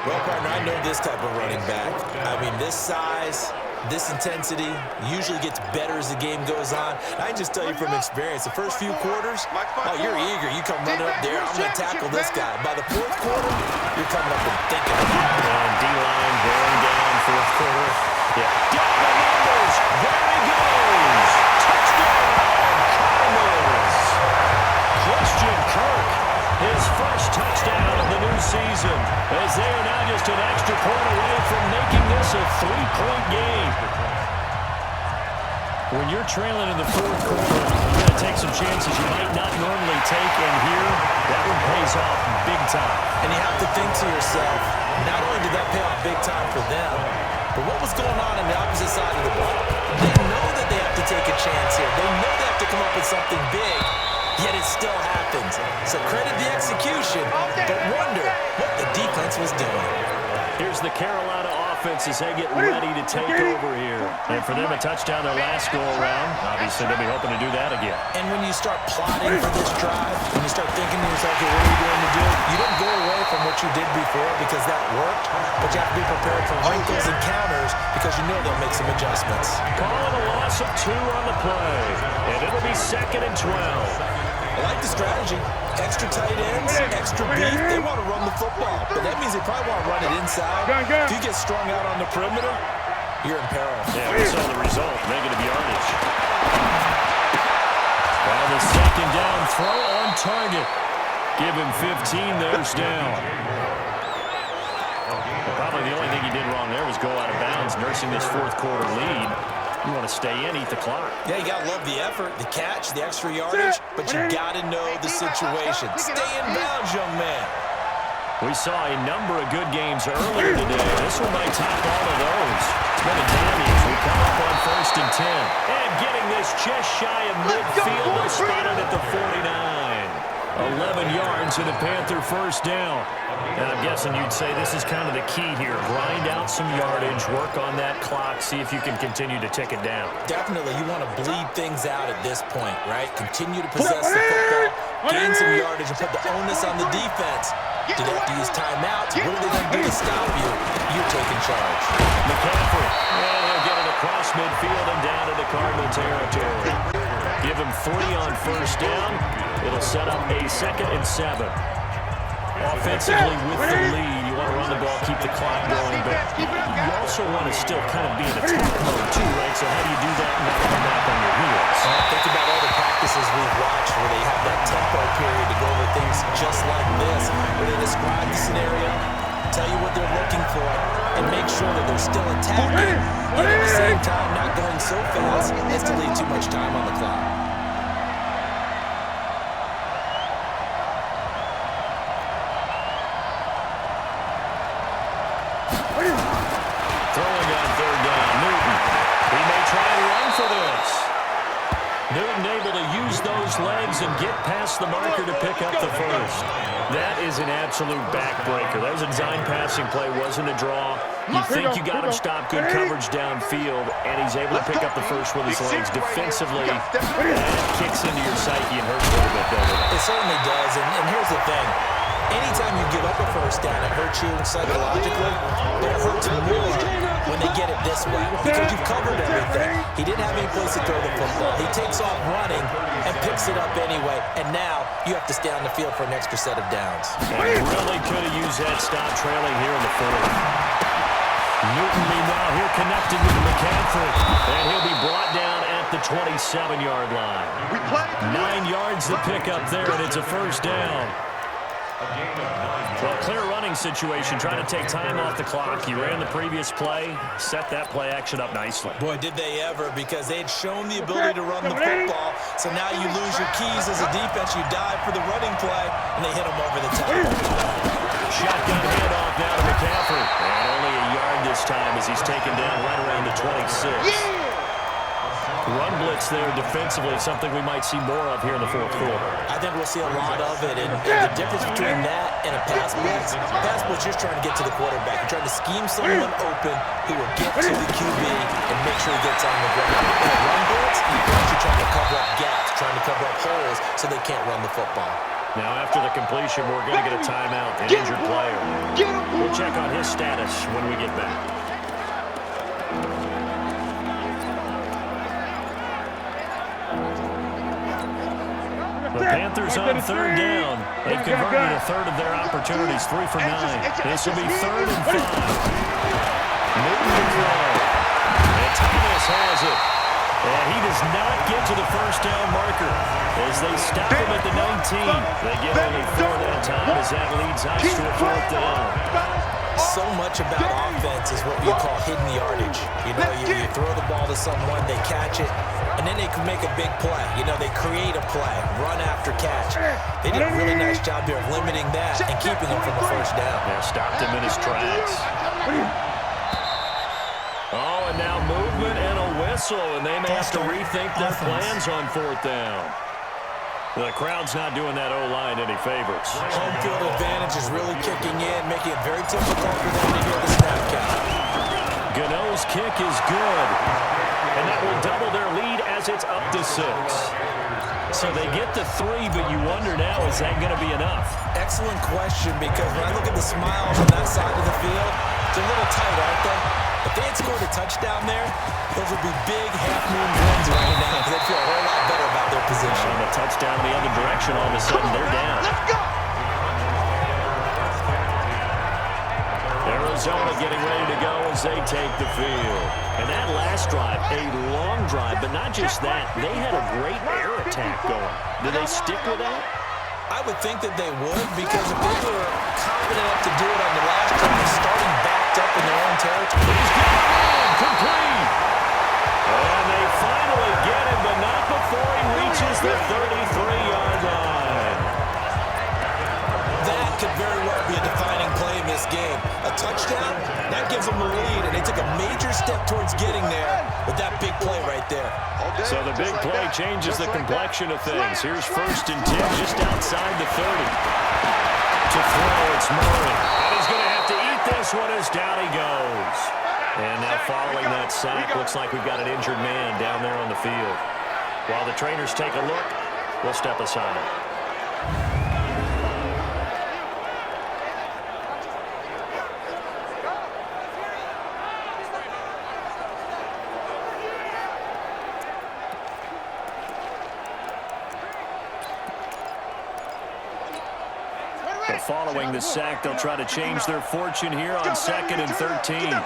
Well, partner, I know this type of running back. I mean, this size, this intensity usually gets better as the game goes on. And I can just tell you from experience, the first few quarters, oh, you're eager. You come running up there, I'm going to tackle this guy. By the 4th quarter, you're coming up and thinking about it. And D-line going down 4th quarter. Yeah. Down the numbers. There he goes. Touchdown, Cardinals. Christian Kirk, his first touchdown of the new season, as they are now just an extra point away from making this a 3-point game. When you're trailing in the 4th quarter, you're going to take some chances you might not normally take, and here, that one pays off big time. And you have to think to yourself, not only did that pay off big time for them, but what was going on the opposite side of the ball? They know that they have to take a chance here. They know they have to come up with something big, yet it still happens. So credit the execution, but wonder what the defense was doing. Here's the Carolina offense as they get ready to take over here. And for them, a touchdown their last go-around. Obviously, they'll be hoping to do that again. And when you start plotting for this drive, when you start thinking to yourself, okay, what are you going to do? You don't go away from what you did before because that worked, but you have to be prepared for wrinkles and counters because you know they'll make some adjustments. Calling a loss of 2 on the play. And it'll be 2nd and 12. I like the strategy. Extra tight ends, extra beef. They want to run the football, but that means they probably want to run it inside. If you get strung out on the perimeter, you're in peril. Yeah, we saw the result. Negative yardage. Well, the 2nd down throw on target. Give him 15. There's down. Well, probably the only thing he did wrong there was go out of bounds, nursing this 4th quarter lead. You want to stay in, eat the clock. Yeah, you got to love the effort, the catch, the extra yardage, but you got to know the situation. Stay in bounds, young man. We saw a number of good games earlier today. This one might top all of those. It's been a damage. We come up on 1st and 10. And getting this just shy of midfield. They'll spot it at the 49. 11 yards and a Panther 1st down. And I'm guessing you'd say this is kind of the key here. Grind out some yardage, work on that clock, see if you can continue to tick it down. Definitely, you want to bleed things out at this point, right? Continue to possess the football, gain some yardage, and put the onus on the defense. Do they have to use timeouts? What are they going to do to stop you? You're taking charge. McCaffrey, and he'll get it across midfield and down into Cardinal territory. Give him 3 on 1st down. It'll set up a 2nd and 7. Offensively with the lead, you want to run the ball, keep the clock going, but you also want to still kind of be in attack mode too, right? So how do you do that and not come back on your heels? Think about all the practices we've watched where they have that tempo period to go over things just like this, where they describe the scenario, tell you what they're looking for, and make sure that they're still attacking, and at the same time not going so fast as to leave too much time on the clock. Throwing on 3rd down, Newton. He may try and run for this. Newton able to use those legs and get past the marker to pick up the 1st. That is an absolute backbreaker. That was a design passing play, wasn't a draw. You think you got him stopped, good coverage downfield, and he's able to pick up the 1st with his legs. Defensively, that kicks into your psyche and hurts a little bit, doesn't it? It certainly does, and here's the thing. Anytime you give up a 1st down, it hurts you psychologically, but it hurts more when they get it this way because you've covered everything. He didn't have any place to throw the football. He takes off running and picks it up anyway, and now you have to stay on the field for an extra set of downs. And really could have used that stop trailing here in the 4th. Newton, meanwhile, here connected with McCaffrey, and he'll be brought down at the 27-yard line. 9 yards to pick up there, and it's a 1st down. Well, clear running situation, trying to take time off the clock. You ran the previous play, set that play action up nicely. Boy, did they ever, because they had shown the ability to run the football. So now you lose your keys as a defense. You dive for the running play, and they hit them over the top. Shotgun handoff now to McCaffrey. And only a yard this time as he's taken down right around the 26. Run blitz there defensively, something we might see more of here in the 4th quarter. I think we'll see a lot of it, and the difference between that and a pass blitz, you're just trying to get to the quarterback. You're trying to scheme someone open who will get to the QB and make sure he gets on the ground. In a run blitz, you're actually trying to cover up gaps, trying to cover up holes so they can't run the football. Now, after the completion, we're going to get a timeout, an injured player. We'll check on his status when we get back. The Panthers on third down. They've converted a third of their opportunities, 3 for 9. This will be 3rd and 5. Newton to throw. And Thomas has it. And he does not get to the first down marker as they stop him at the 19. They get only 4 that time as that leads us to a 4th down. So much about offense is what we call hidden yardage. You know, you throw the ball to someone, they catch it, and then they can make a big play. You know, they create a play, run after catch. They did a really nice job there of limiting that and keeping him from a first down. Yeah, stopped him in his tracks. Oh, and now movement and a whistle, and they may have to rethink their plans on 4th down. The crowd's not doing that O-line any favors. Home field advantage is really kicking in, making it very difficult for them to hear the snap count. Gano's kick is good, and that will double their lead as it's up to 6. So they get the 3, but you wonder now, is that going to be enough? Excellent question, because when I look at the smiles on that side of the field, it's a little tight, aren't they? If they had scored a touchdown there, those would be big half-moon grins right now because they'd feel a whole lot better about their position. And a touchdown the other direction, all of a sudden they're down. Let's go! Arizona getting ready to go as they take the field. And that last drive, a long drive, but not just that. They had a great air attack going. Did they stick with that? I would think that they would, because if they were confident enough to do it on the last drive, starting backed up in their own territory. He's got it, complete. And they finally get him, but not before he reaches the 33-yard line. That could very well be a defining play in this game. A touchdown, that gives them the lead, and they took a major step towards getting there with that big play right there. So the big play changes the complexion of things. Here's 1st and 10 just outside the 30. To throw, it's Murray. And he's going to have to eat this one as down he goes. And now following that sack, looks like we've got an injured man down there on the field. While the trainers take a look, we'll step aside. Following the sack, they'll try to change their fortune here on 2nd and 13. Now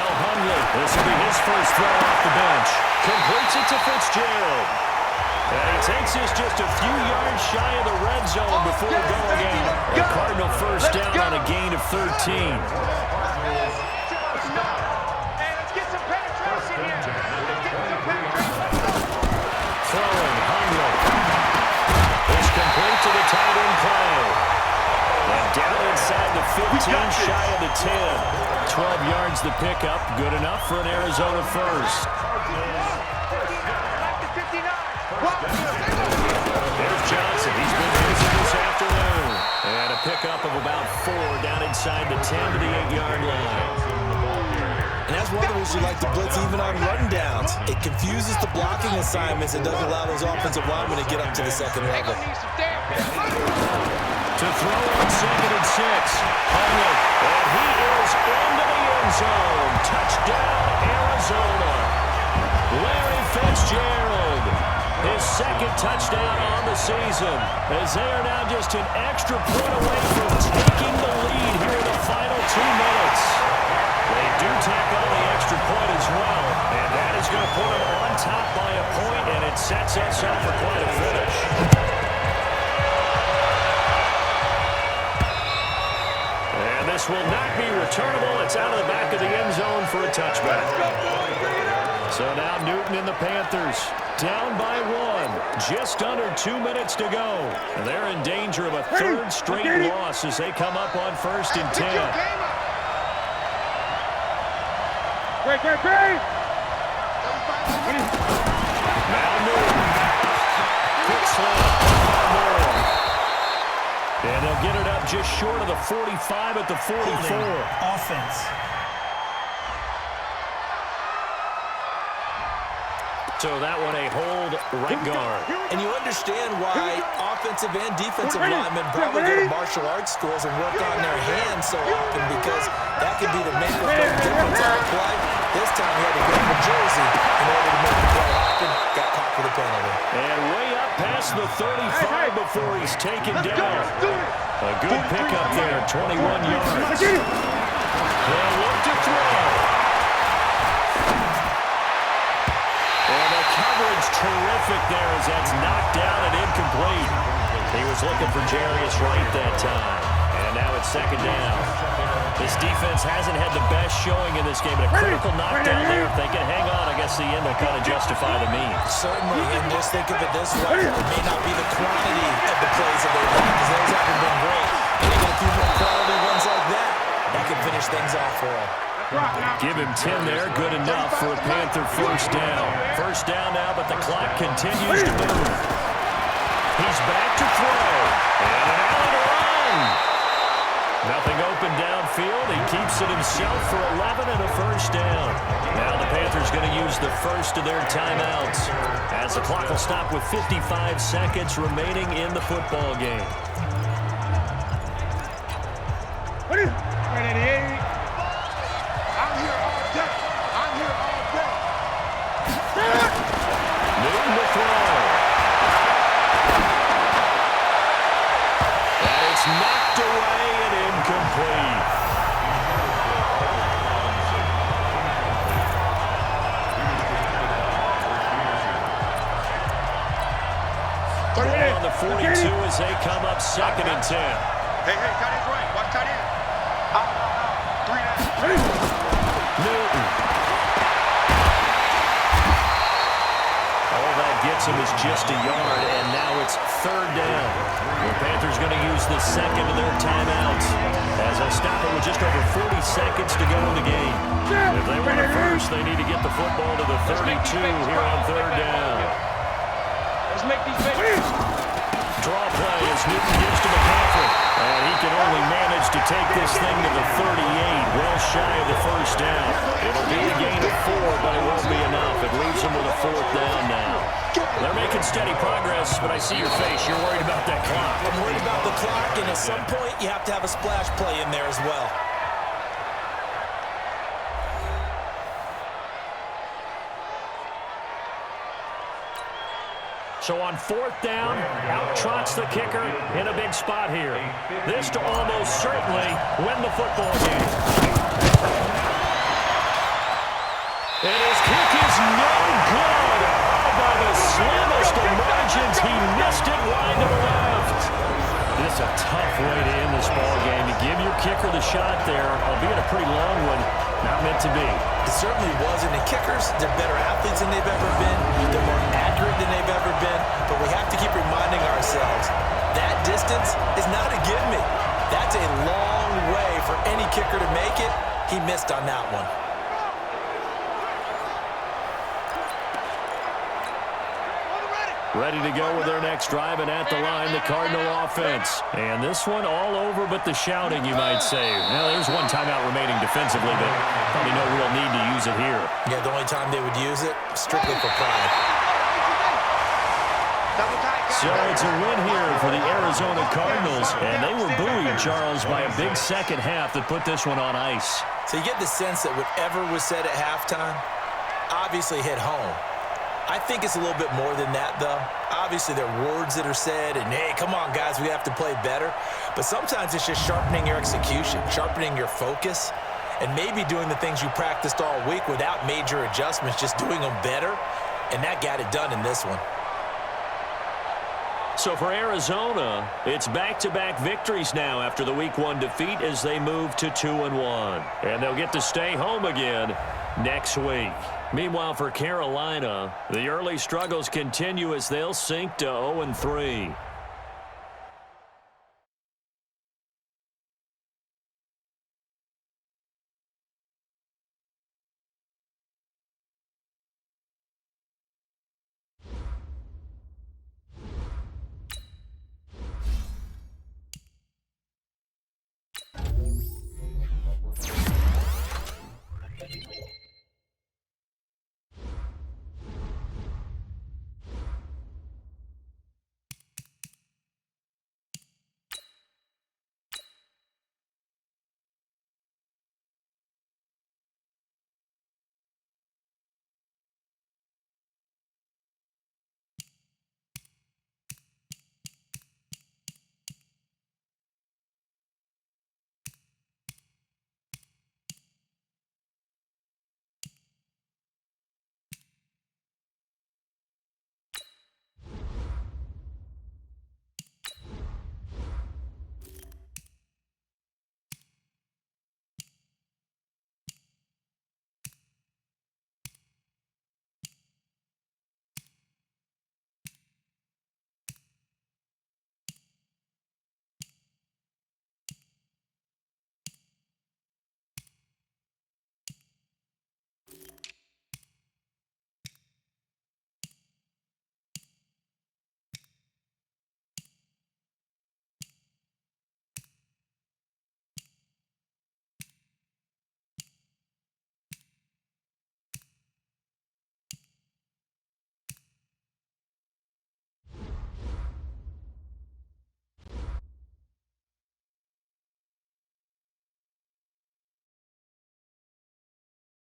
Hundley. This will be his first throw off the bench. Completes it to Fitzgerald. And he takes this just a few yards shy of the red zone before going out. A Cardinal first down on a gain of 13. Throwing, Hundley. Complete to the tight end play. And down inside the 15, shy of the 10. 12 yards the pickup. Good enough for an Arizona first. There's Johnson. He's been busy this afternoon. And a pickup of about 4 down inside the 10 to the 8-yard line. And that's one of the reasons you like to blitz even on rundowns. It confuses the blocking assignments and doesn't allow those offensive linemen to get up to the second level. To throw on 2nd and 6. Hundley. And he is into the end zone. Touchdown, Arizona. Larry Fitzgerald. His 2nd touchdown on the season. As they are now just an extra point away from taking the lead here in the final 2 minutes. They do tack on the extra point as well, and that is going to put them on top by a point, and it sets us up for quite a finish. And this will not be returnable. It's out of the back of the end zone for a touchback. So now Newton and the Panthers down by 1. Just under 2 minutes to go. And they're in danger of a 3rd straight loss as they come up on 1st and 10. Great. Now Newton. Quick slant. And they'll get it up just short of the 45 at the 44. Offense. So that one a hold right guard. And you understand why offensive and defensive linemen probably go to martial arts schools and work on their hands so often, because that could be the make or break difference on the play. This time he had to grab a jersey in order to make the play happen. Got caught for the penalty. And way up past the 35 before he's taken down. A good pickup there, 21 yards. They'll look to throw. And the coverage terrific there as that's knocked down and incomplete. He was looking for Jarius Wright that time. And now it's second down. This defense hasn't had the best showing in this game, but a critical knockdown there. If they can hang on, I guess the end will kind of justify the means. Certainly, and just think of it this way. It may not be the quantity of the plays that they run, because those haven't been great. And they get a few more quality ones like that. That can finish things off for them. Give him 10 there. Good enough for a Panther first down. First down now, but the clock continues to move. He's back to throw. And an alley to run. Nothing open downfield. He keeps it himself for 11 and a first down. Now the Panthers going to use the first of their timeouts, as the clock will stop with 55 seconds remaining in the football game. 188. I'm here all day. I'm here all day. Newton to throw. And it's knocked away and incomplete. Ball on the 42 as they come up 2nd and 10. Hey, tight end's right. Watch tight end. Three down. Newton. All that gets him is just a yard, and now it's 3rd down. The Panthers going to use the second of their timeouts, as they stop it with just over 40 seconds to go in the game. If they want it first, they need to get the football to the 32 here on 3rd down. Let's make these babies. Draw play as Newton gives to McCaffrey. And he can only manage to take this thing to the 38, well shy of the first down. It'll be a gain of 4, but it won't be enough. It leaves him with a 4th down now. They're making steady progress, but I see your face. You're worried about that clock. I'm worried about the clock, and at some point you have to have a splash play in there as well. So on 4th down, out trots the kicker in a big spot here. This to almost certainly win the football game. And his kick is no good. Oh, by the slimmest of margins, he missed it wide to the left. This is a tough way to end this ball game. To give your kicker the shot there, albeit a pretty long one, not meant to be. It certainly wasn't. And kickers, they're better athletes than they've ever been. They're more accurate than they've ever been. But we have to keep reminding ourselves, that distance is not a give-me. That's a long way for any kicker to make it. He missed on that one. Ready to go with their next drive, and at the line, the Cardinal offense. And this one all over but the shouting, you might say. Well, there's one timeout remaining defensively, but probably no real need to use it here. Yeah, the only time they would use it, strictly for pride. So it's a win here for the Arizona Cardinals, and they were buoyed, Charles, by a big second half that put this one on ice. So you get the sense that whatever was said at halftime obviously hit home. I think it's a little bit more than that, though. Obviously, there are words that are said, and, hey, come on, guys, we have to play better. But sometimes it's just sharpening your execution, sharpening your focus, and maybe doing the things you practiced all week without major adjustments, just doing them better, and that got it done in this one. So for Arizona, it's back-to-back victories now after the Week 1 defeat as they move to 2-1. And they'll get to stay home again next week. Meanwhile, for Carolina, the early struggles continue as they'll sink to 0-3.